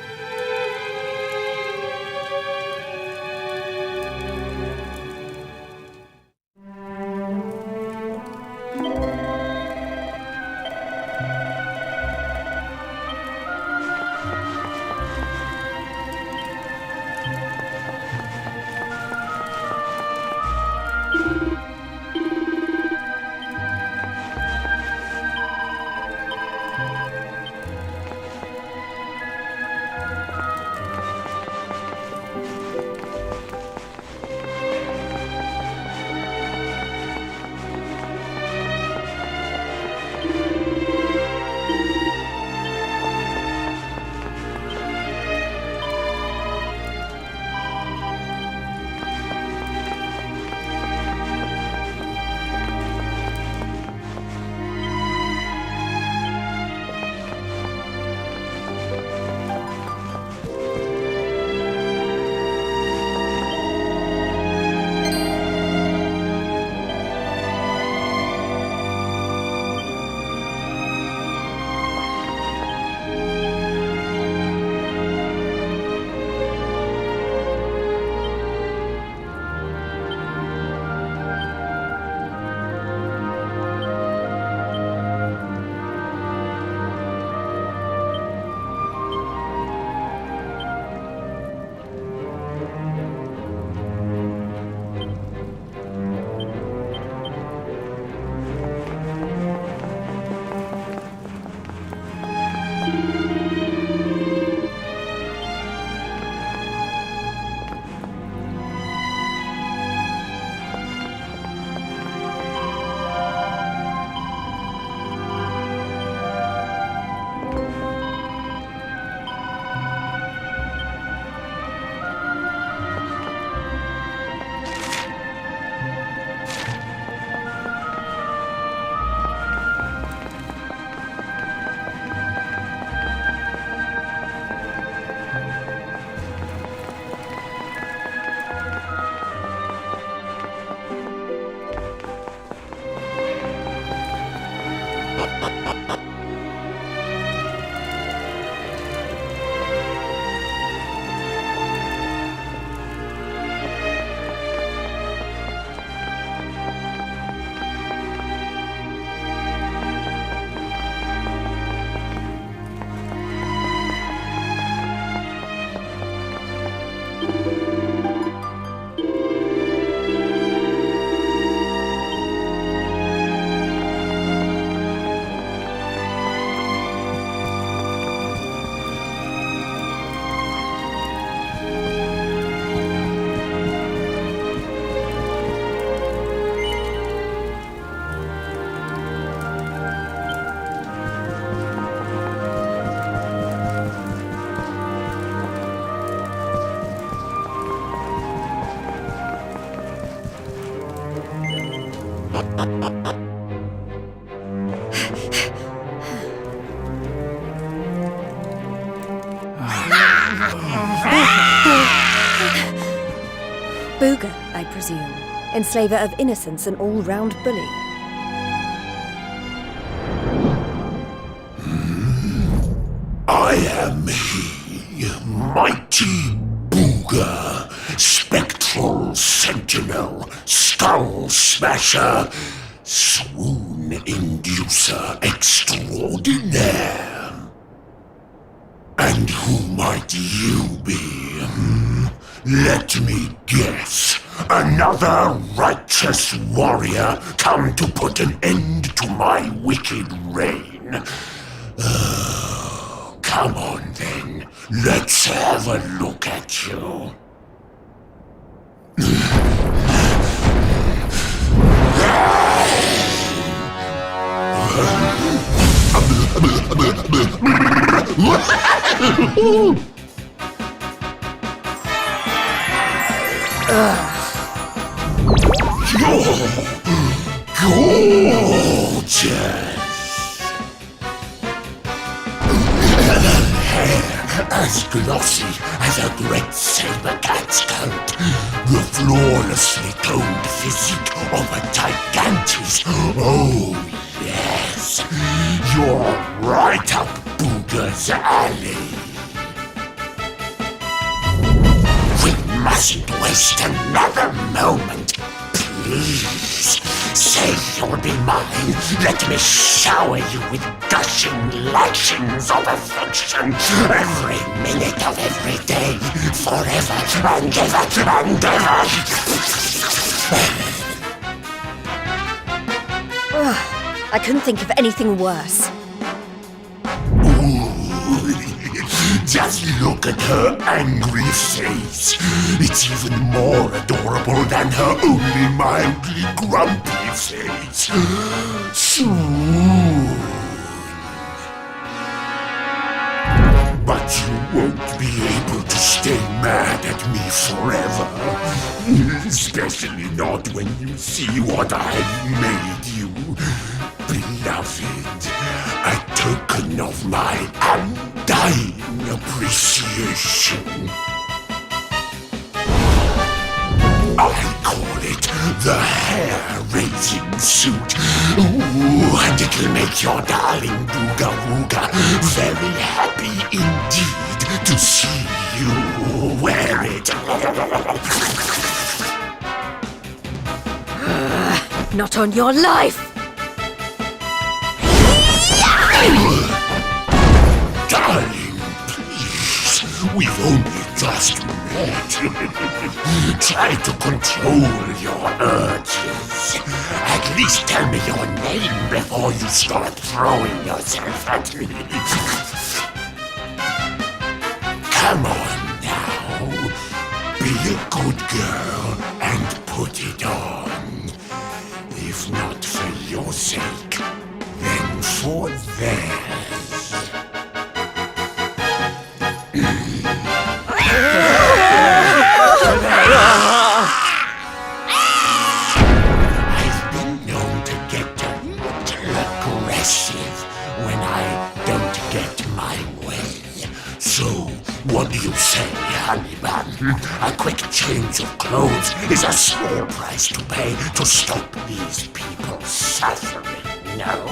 Speaker 2: Booga, I presume. Enslaver of innocence and all-round bully.
Speaker 14: I am he, mighty Booga, spectral sentinel, skull smasher, swoon inducer extraordinaire. And who might you be? Let me guess. Another righteous warrior come to put an end to my wicked reign. Come on then, let's have a look at you. Gorgeous! As glossy as a great saber cat's coat, the flawlessly toned physique of a gigantis. Oh yes, you're right up Booga's alley. We mustn't waste another moment. Please, say you'll be mine. Let me shower you with gushing lashings of affection every minute of every day, forever and ever and ever.
Speaker 2: I couldn't think of anything worse.
Speaker 14: Just look at her angry face. It's even more adorable than her only mildly grumpy face. Soon. But you won't be able to stay mad at me forever. Especially not when you see what I've made you. Beloved, a token of my undying appreciation. I call it the hair-raising suit. Ooh, and it'll make your darling Booga Wooga very happy indeed to see you wear it.
Speaker 2: Not on your life!
Speaker 14: Darling, please, we've only just met. Try to control your urges. At least tell me your name before you start throwing yourself at me. Come on now. Be a good girl and put it on. If not for your sake, then for theirs. I've been known to get a little aggressive when I don't get my way. So, what do you say, honey bun? A quick change of clothes is a small price to pay to stop these people suffering, no?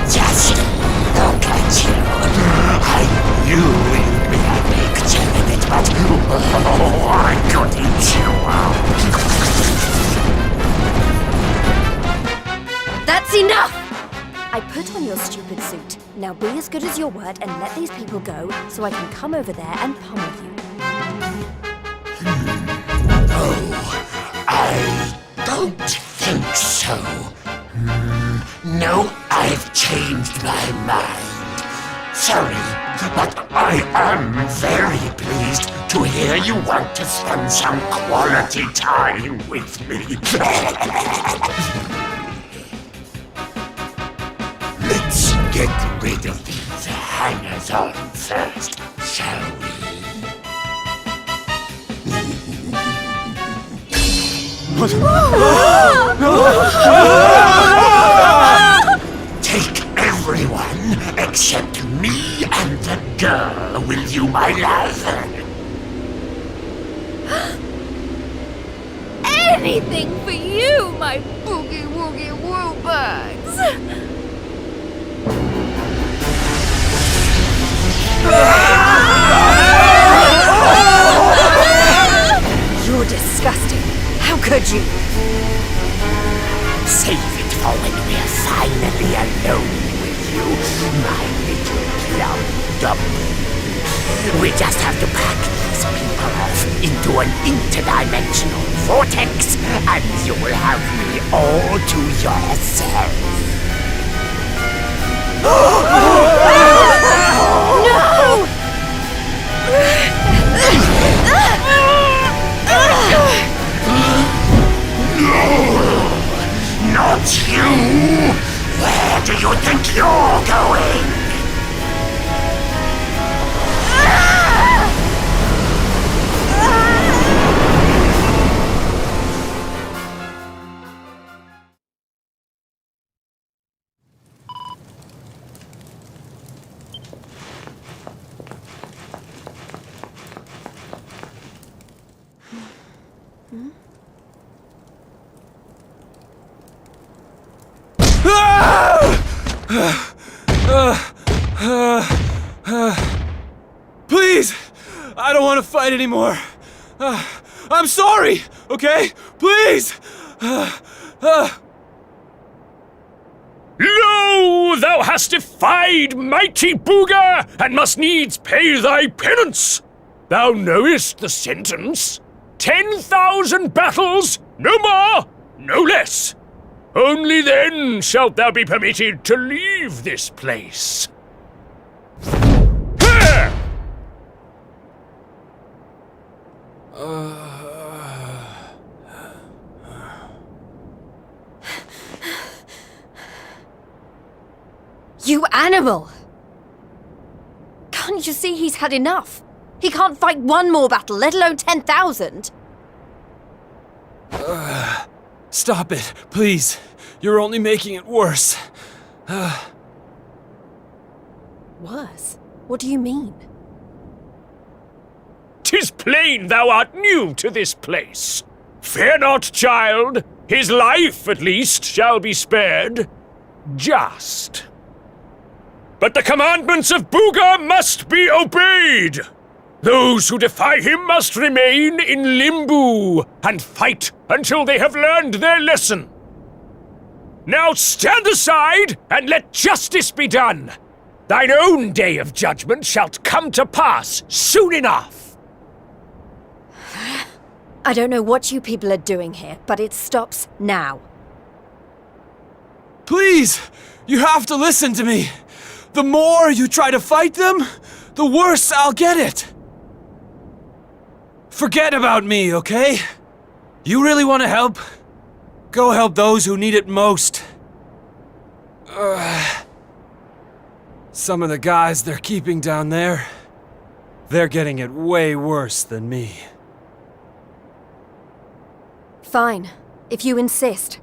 Speaker 14: Just look at you. I knew you'd be a big candidate, but I could eat you up.
Speaker 2: That's enough! I put on your stupid suit. Now be as good as your word and let these people go so I can come over there and pummel you.
Speaker 14: Oh, I sorry, but I am very pleased to hear you want to spend some quality time with me. Let's get rid of these hangers-on first, shall we? Take everyone except me and the girl, will you, my love?
Speaker 2: Anything for you, my boogie-woogie-woo birds! You're disgusting. How could you?
Speaker 14: Save it for when we're finally alone with you, my little plum dumpling. We just have to pack these people off into an interdimensional vortex, and you will have me all to yourself. Not you! Where do you think you're going?
Speaker 6: Please! I don't want to fight anymore. I'm sorry, okay? Please!
Speaker 8: Lo, thou hast defied mighty Booga, and must needs pay thy penance. Thou knowest the sentence. 10,000 battles, no more, no less. Only then shalt thou be permitted to leave this place. Here!
Speaker 2: You animal! Can't you see he's had enough? He can't fight one more battle, let alone 10,000.
Speaker 6: Stop it, please. You're only making it worse.
Speaker 2: Worse? What do you mean?
Speaker 8: 'Tis plain thou art new to this place. Fear not, child. His life, at least, shall be spared. Just. But the commandments of Booga must be obeyed. Those who defy him must remain in Limbo and fight until they have learned their lesson. Now stand aside and let justice be done. Thine own day of judgment shalt come to pass soon enough.
Speaker 2: I don't know what you people are doing here, but it stops now.
Speaker 6: Please! You have to listen to me. The more you try to fight them, the worse I'll get it. Forget about me, okay? You really want to help? Go help those who need it most. Some of the guys they're keeping down there, they're getting it way worse than me.
Speaker 2: Fine, if you insist.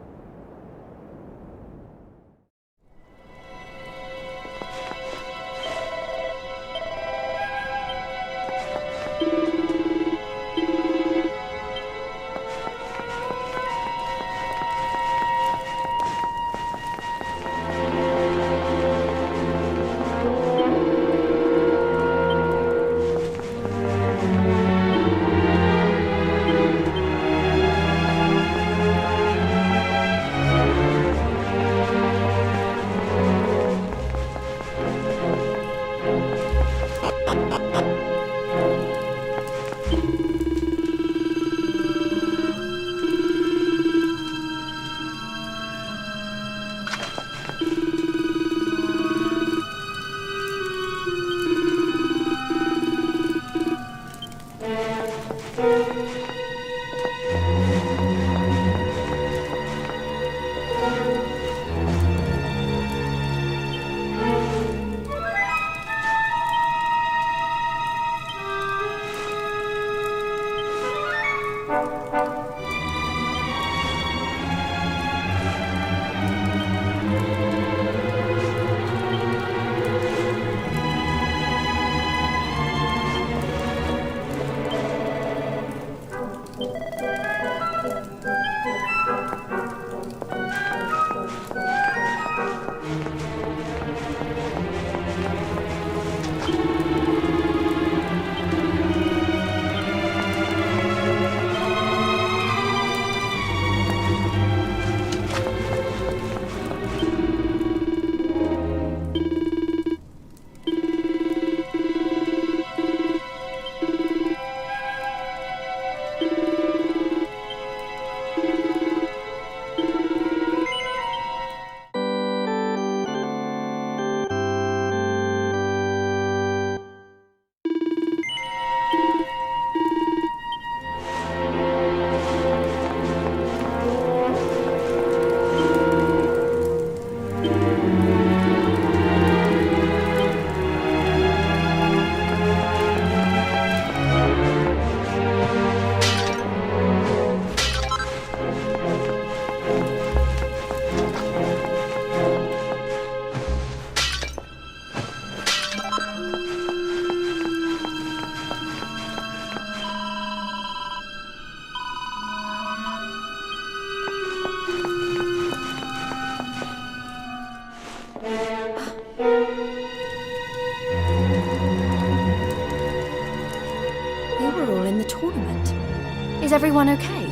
Speaker 2: everyone okay?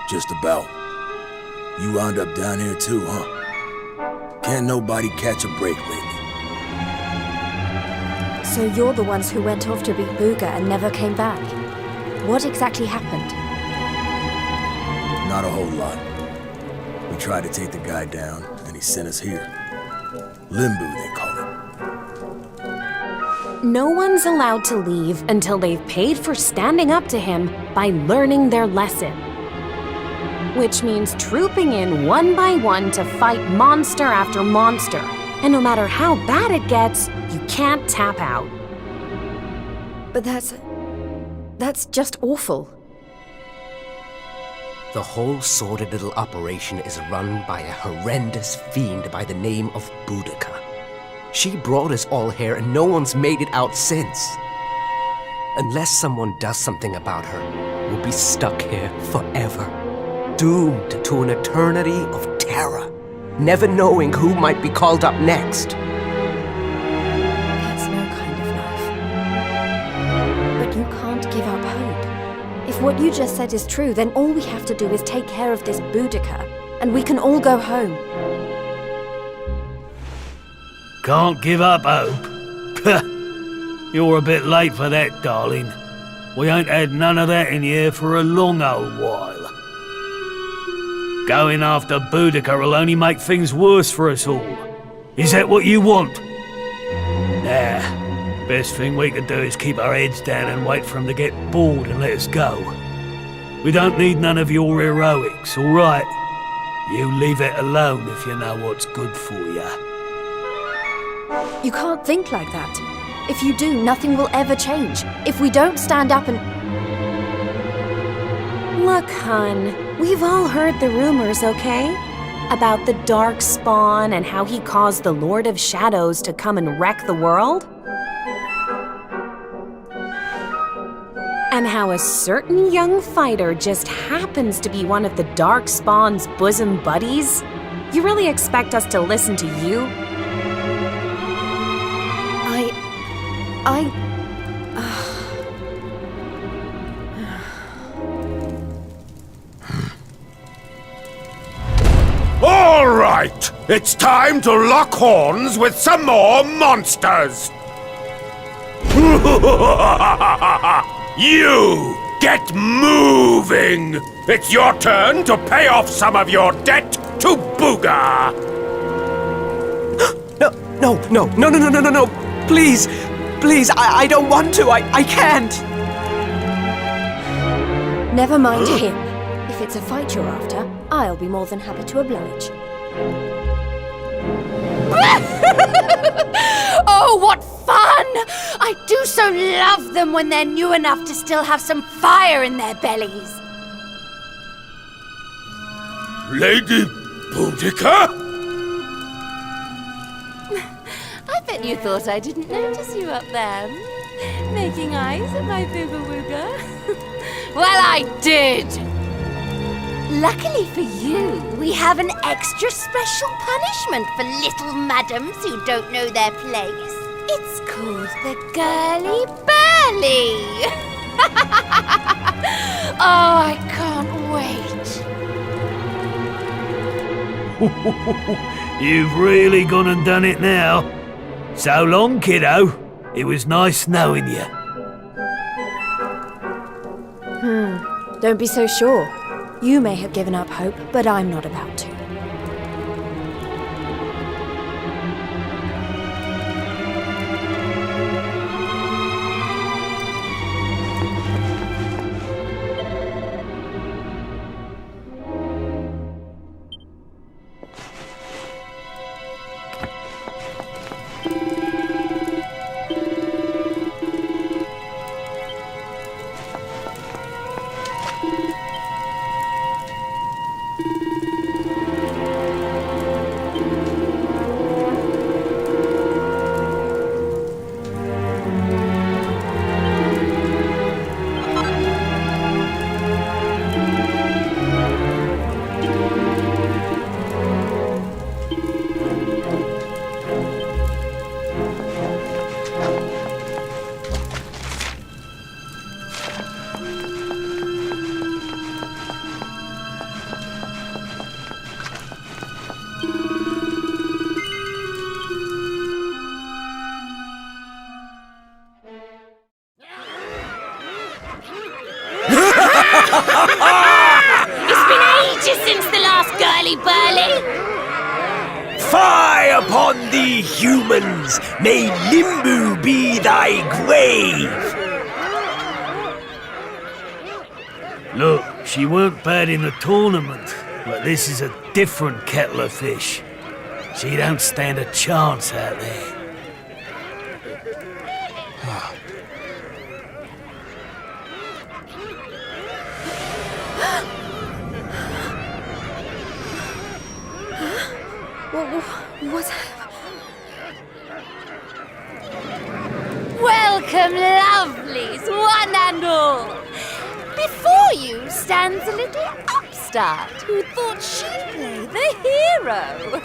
Speaker 15: Just about. You wound up down here too, huh? Can't nobody catch a break lately.
Speaker 2: So you're the ones who went off to beat Booga and never came back. What exactly happened?
Speaker 15: Not a whole lot. We tried to take the guy down, and he sent us here. Limbo, they call it.
Speaker 1: No one's allowed to leave until they've paid for standing up to him by learning their lesson. Which means trooping in one by one to fight monster after monster. And no matter how bad it gets, you can't tap out.
Speaker 2: But that's just awful.
Speaker 11: The whole sordid little operation is run by a horrendous fiend by the name of Boudica. She brought us all here and no one's made it out since. Unless someone does something about her, we'll be stuck here forever. Doomed to an eternity of terror, never knowing who might be called up next.
Speaker 2: That's no kind of life. But you can't give up hope. If what you just said is true, then all we have to do is take care of this Boudica, and we can all go home.
Speaker 8: Can't give up hope? You're a bit late for that, darling. We ain't had none of that in here for a long old while. Going after Boudica will only make things worse for us all. Is that what you want? Nah. Best thing we could do is keep our heads down and wait for him to get bored and let us go. We don't need none of your heroics, all right? You leave it alone if you know what's good for you.
Speaker 2: You can't think like that. If you do, nothing will ever change. If we don't stand up and...
Speaker 1: Look, hun, we've all heard the rumors, okay? About the Dark Spawn and how he caused the Lord of Shadows to come and wreck the world? And how a certain young fighter just happens to be one of the Dark Spawn's bosom buddies? You really expect us to listen to you?
Speaker 14: All right, it's time to lock horns with some more monsters. You get moving. It's your turn to pay off some of your debt to Booga.
Speaker 9: No. Please, I don't want to. I can't.
Speaker 2: Never mind him. If it's a fight you're after, I'll be more than happy to oblige.
Speaker 16: Oh, what fun! I do so love them when they're new enough to still have some fire in their bellies.
Speaker 14: Lady Boudica?
Speaker 16: I bet you thought I didn't notice you up there, making eyes at my booga wooga. Well, I did! Luckily for you, we have an extra special punishment for little madams who don't know their place. It's called the Girly Burly. Oh, I can't wait.
Speaker 8: You've really gone and done it now. So long, kiddo. It was nice knowing you.
Speaker 2: Don't be so sure. You may have given up hope, but I'm not about to.
Speaker 16: It's been ages since the last girly burly.
Speaker 11: Fie upon thee, humans! May Limbu be thy grave!
Speaker 8: Look, she weren't bad in the tournament, but this is a different kettle of fish. She don't stand a chance out there.
Speaker 2: What's...
Speaker 16: Welcome, lovelies, one and all. Before you stands a little upstart who thought she'd play the hero.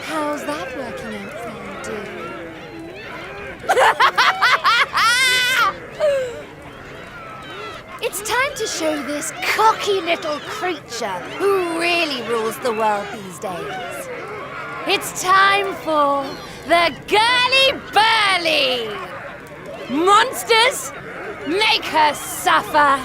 Speaker 16: How's that working out for you, dear? It's time to show this cocky little creature who really rules the world these days. It's time for the Girly Burly! Monsters, make her suffer!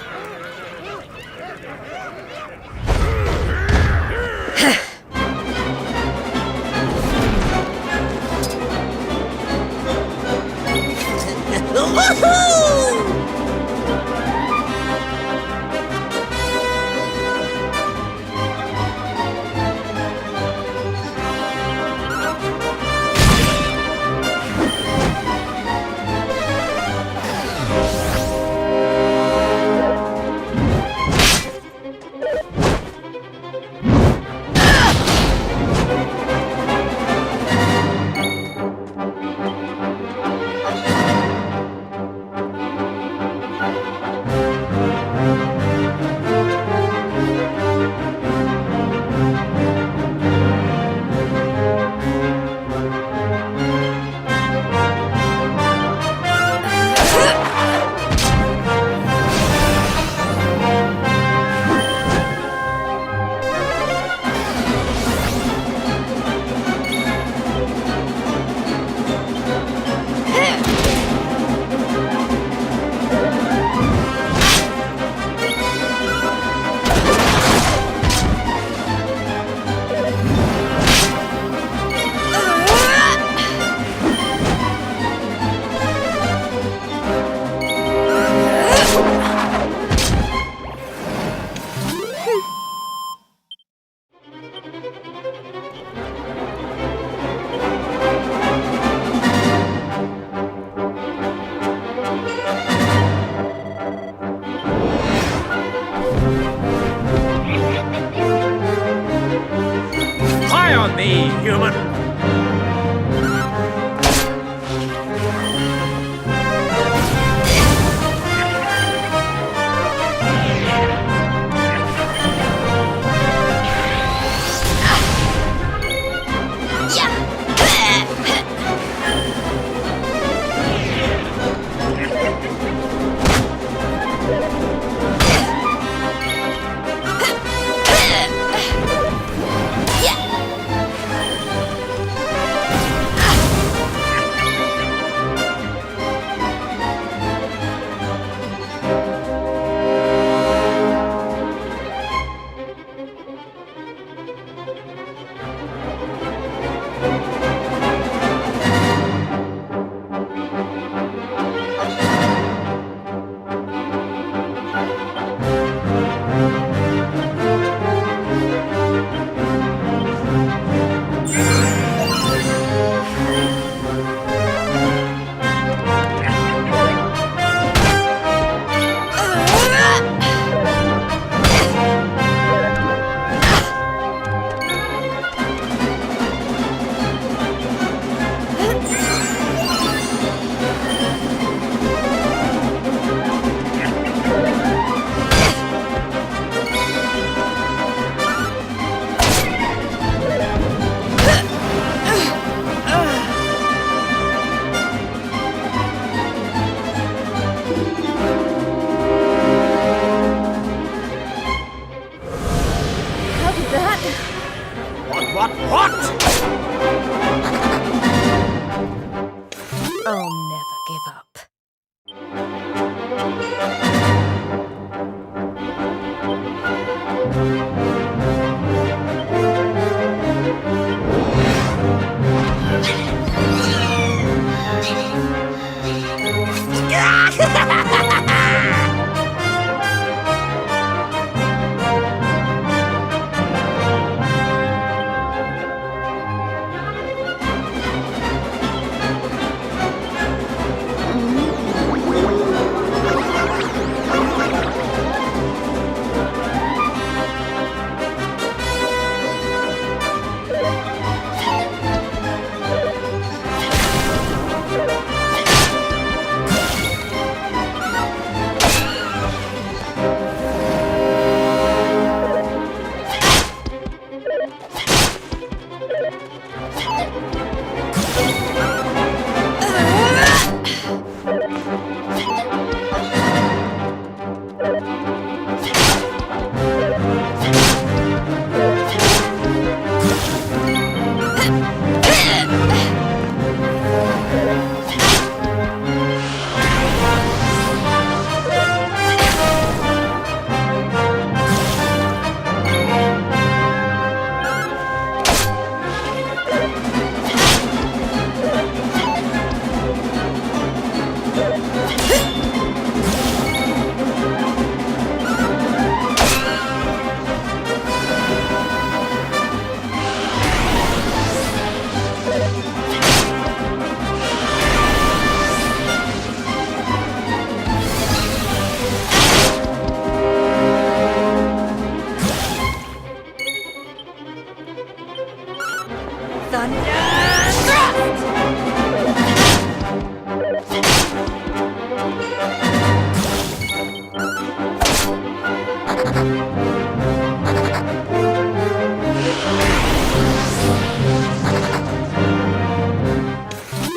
Speaker 11: Fie on thee, human!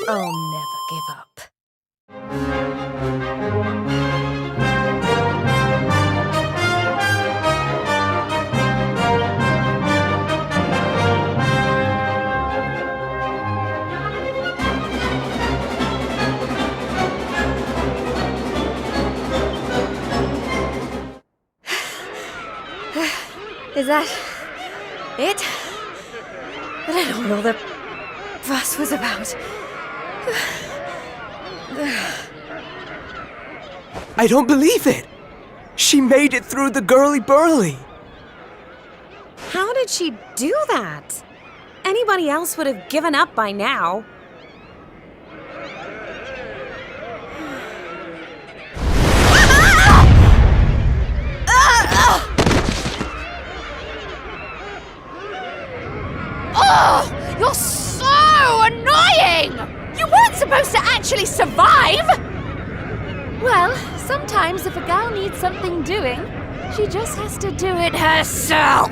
Speaker 2: I'll never give up. Is that it? I don't know what all the fuss was about.
Speaker 9: I don't believe it! She made it through the girly-burly!
Speaker 1: How did she do that? Anybody else would have given up by now.
Speaker 16: Oh, you're so annoying! You weren't supposed to actually survive! Well, sometimes if a gal needs something doing, she just has to do it herself.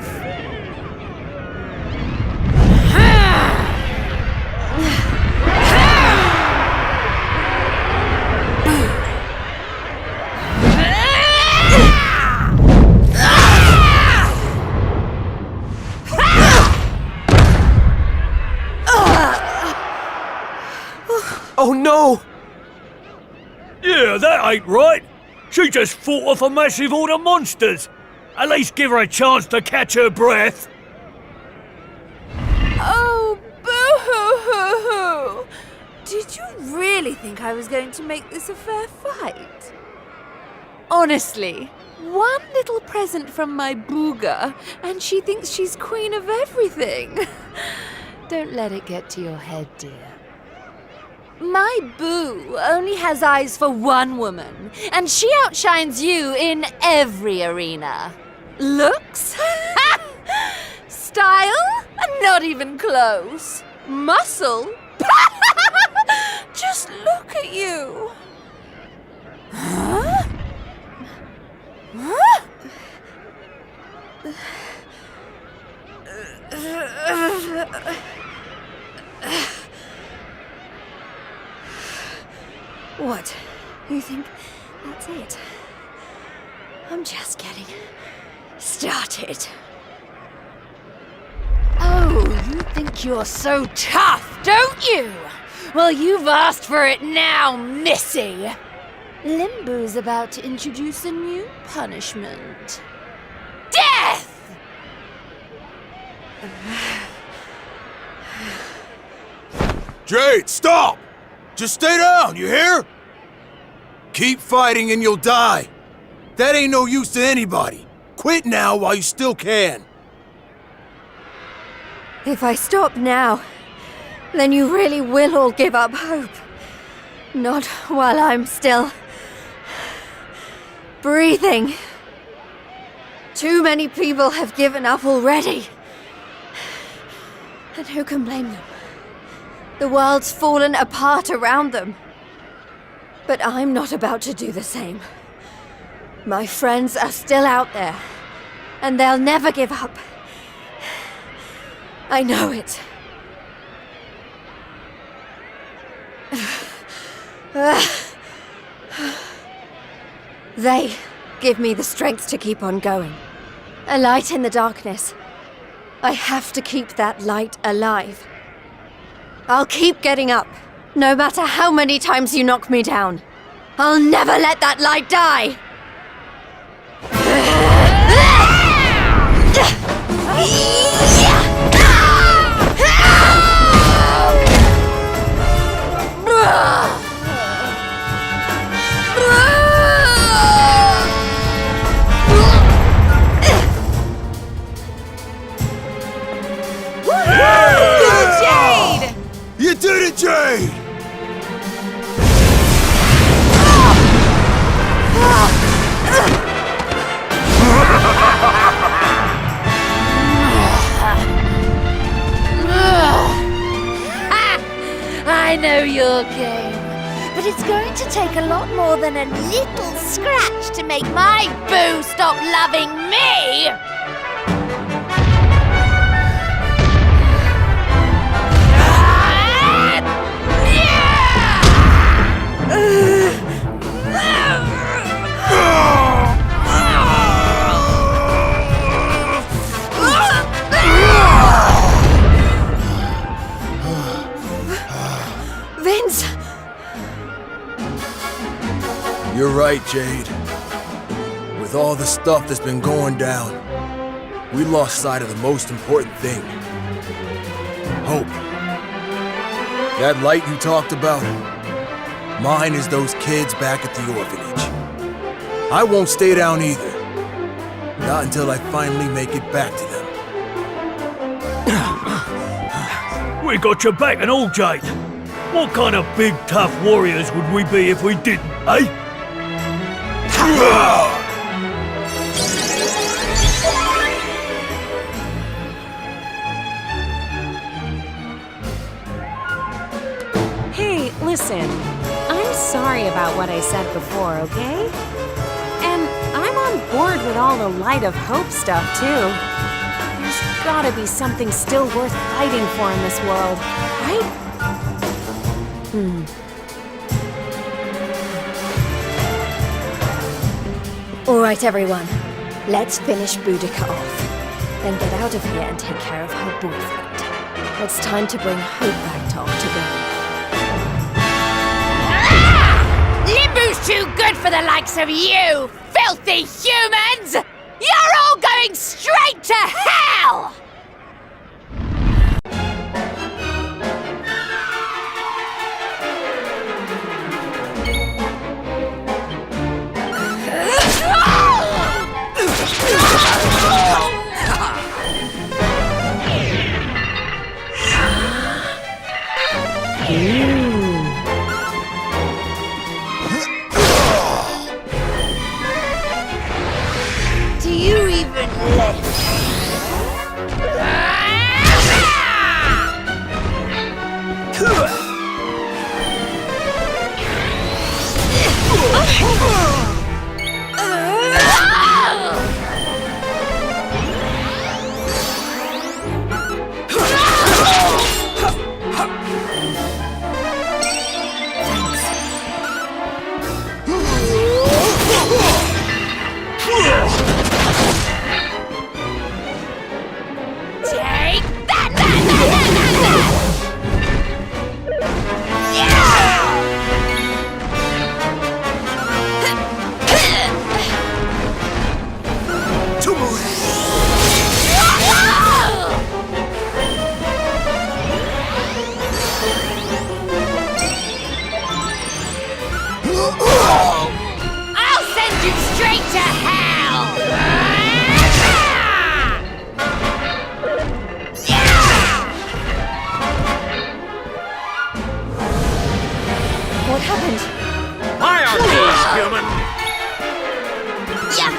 Speaker 9: Oh no!
Speaker 8: Yeah, that ain't right. She just fought off a massive horde of monsters. At least give her a chance to catch her breath.
Speaker 16: Oh, boo-hoo-hoo-hoo! Did you really think I was going to make this a fair fight? Honestly, one little present from my booger, and she thinks she's queen of everything. Don't let it get to your head, dear. My boo only has eyes for one woman, and she outshines you in every arena. Looks? Style? Not even close. Muscle? Just look at you. Huh? Huh?
Speaker 2: What? You think that's it? I'm just getting started.
Speaker 16: Oh, you think you're so tough, don't you? Well, you've asked for it now, Missy. Limbo's about to introduce a new punishment. Death!
Speaker 3: Jade, stop! Just stay down, you hear? Keep fighting and you'll die. That ain't no use to anybody. Quit now while you still can.
Speaker 2: If I stop now, then you really will all give up hope. Not while I'm still breathing. Too many people have given up already. And who can blame them? The world's fallen apart around them. But I'm not about to do the same. My friends are still out there, and they'll never give up. I know it. They give me the strength to keep on going. A light in the darkness. I have to keep that light alive. I'll keep getting up, no matter how many times you knock me down. I'll never let that light die!
Speaker 3: You did it, Jade!
Speaker 16: I know your game, but it's going to take a lot more than a little scratch to make my boo stop stop loving me!
Speaker 2: Vince!
Speaker 15: You're right, Jade. With all the stuff that's been going down, we lost sight of the most important thing. Hope. That light you talked about, mine is those kids back at the orphanage. I won't stay down either. Not until I finally make it back to them.
Speaker 8: We got your back and all, Jade. What kind of big, tough warriors would we be if we didn't, eh?
Speaker 1: Hey, listen. I'm sorry about what I said before, okay? And I'm on board with all the Light of Hope stuff, too. There's gotta be something still worth fighting for in this world, right?
Speaker 2: All right, everyone. Let's finish Boudica off. Then get out of here and take care of her boyfriend. It's time to bring Hope back to Octagon.
Speaker 16: Limbu's too good for the likes of you, filthy humans! You're all going straight to hell! Do you even live? I'll send you straight to hell!
Speaker 2: What happened?
Speaker 8: Why are these human?
Speaker 16: Yeah.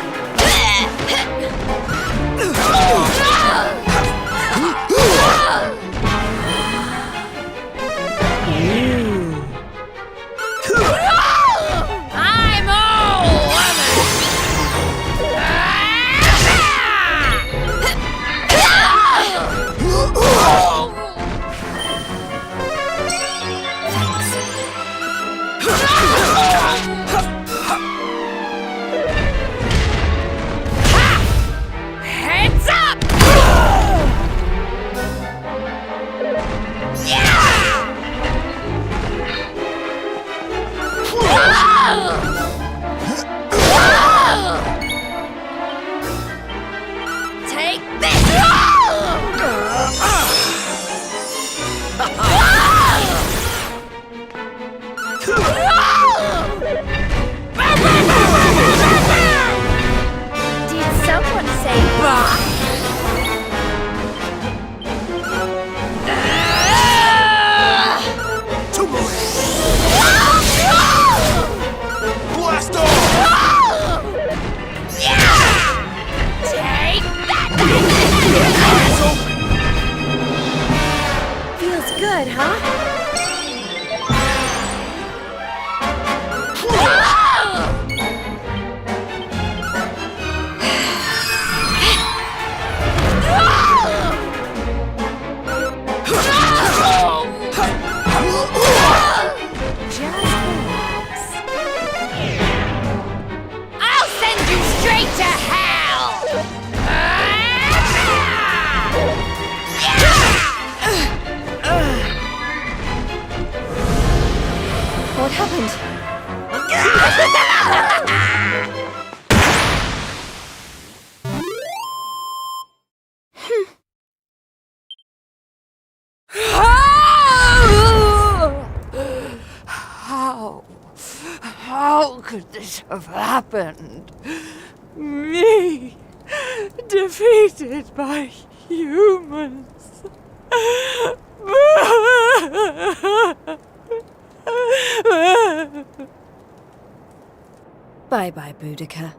Speaker 13: could this have happened? Me, defeated by humans.
Speaker 2: Bye-bye, Boudica.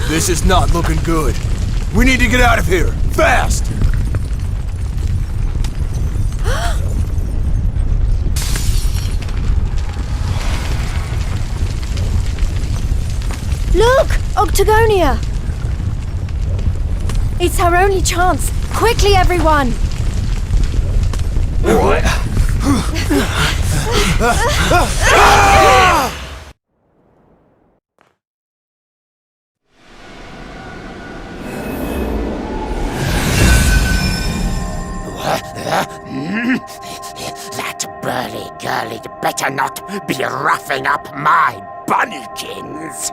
Speaker 15: This is not looking good. We need to get out of here, fast!
Speaker 2: Look! Octagonia! It's our only chance. Quickly, everyone!
Speaker 14: That burly girl'd better not be roughing up my bunnykins.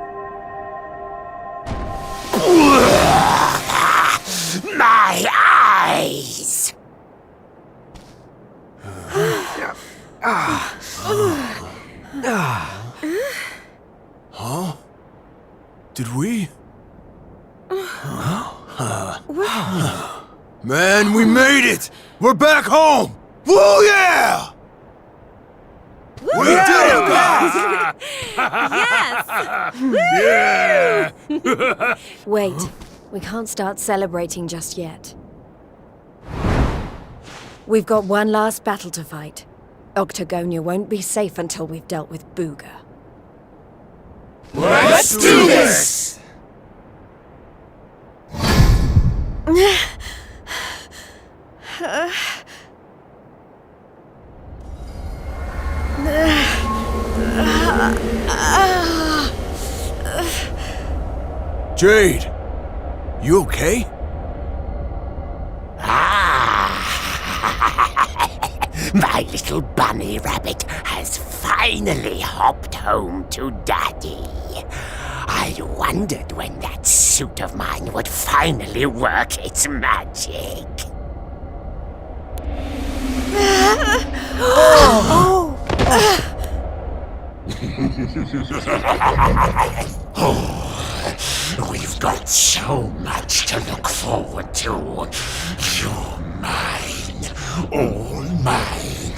Speaker 14: My eyes!
Speaker 15: Huh? Did we? Man, we made it! We're back home! Woo, yeah! We did it, guys!
Speaker 16: Yes!
Speaker 8: Yeah!
Speaker 2: Wait, we can't start celebrating just yet. We've got one last battle to fight. Octagonia won't be safe until we've dealt with Booga.
Speaker 14: Let's do this!
Speaker 15: Jade, you okay?
Speaker 14: My little bunny rabbit has finally hopped home to Daddy. I wondered when that suit of mine would finally work its magic. We've got so much to look forward to. You're mine, all mine.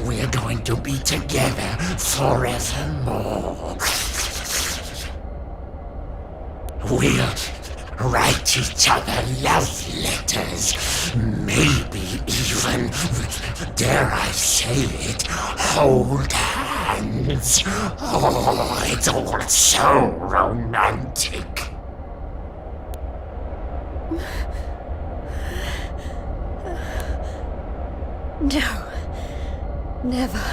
Speaker 14: We're going to be together forevermore. We'll write each other love letters, maybe even, dare I say it, hold hands. Oh, it's all so romantic.
Speaker 2: No, never.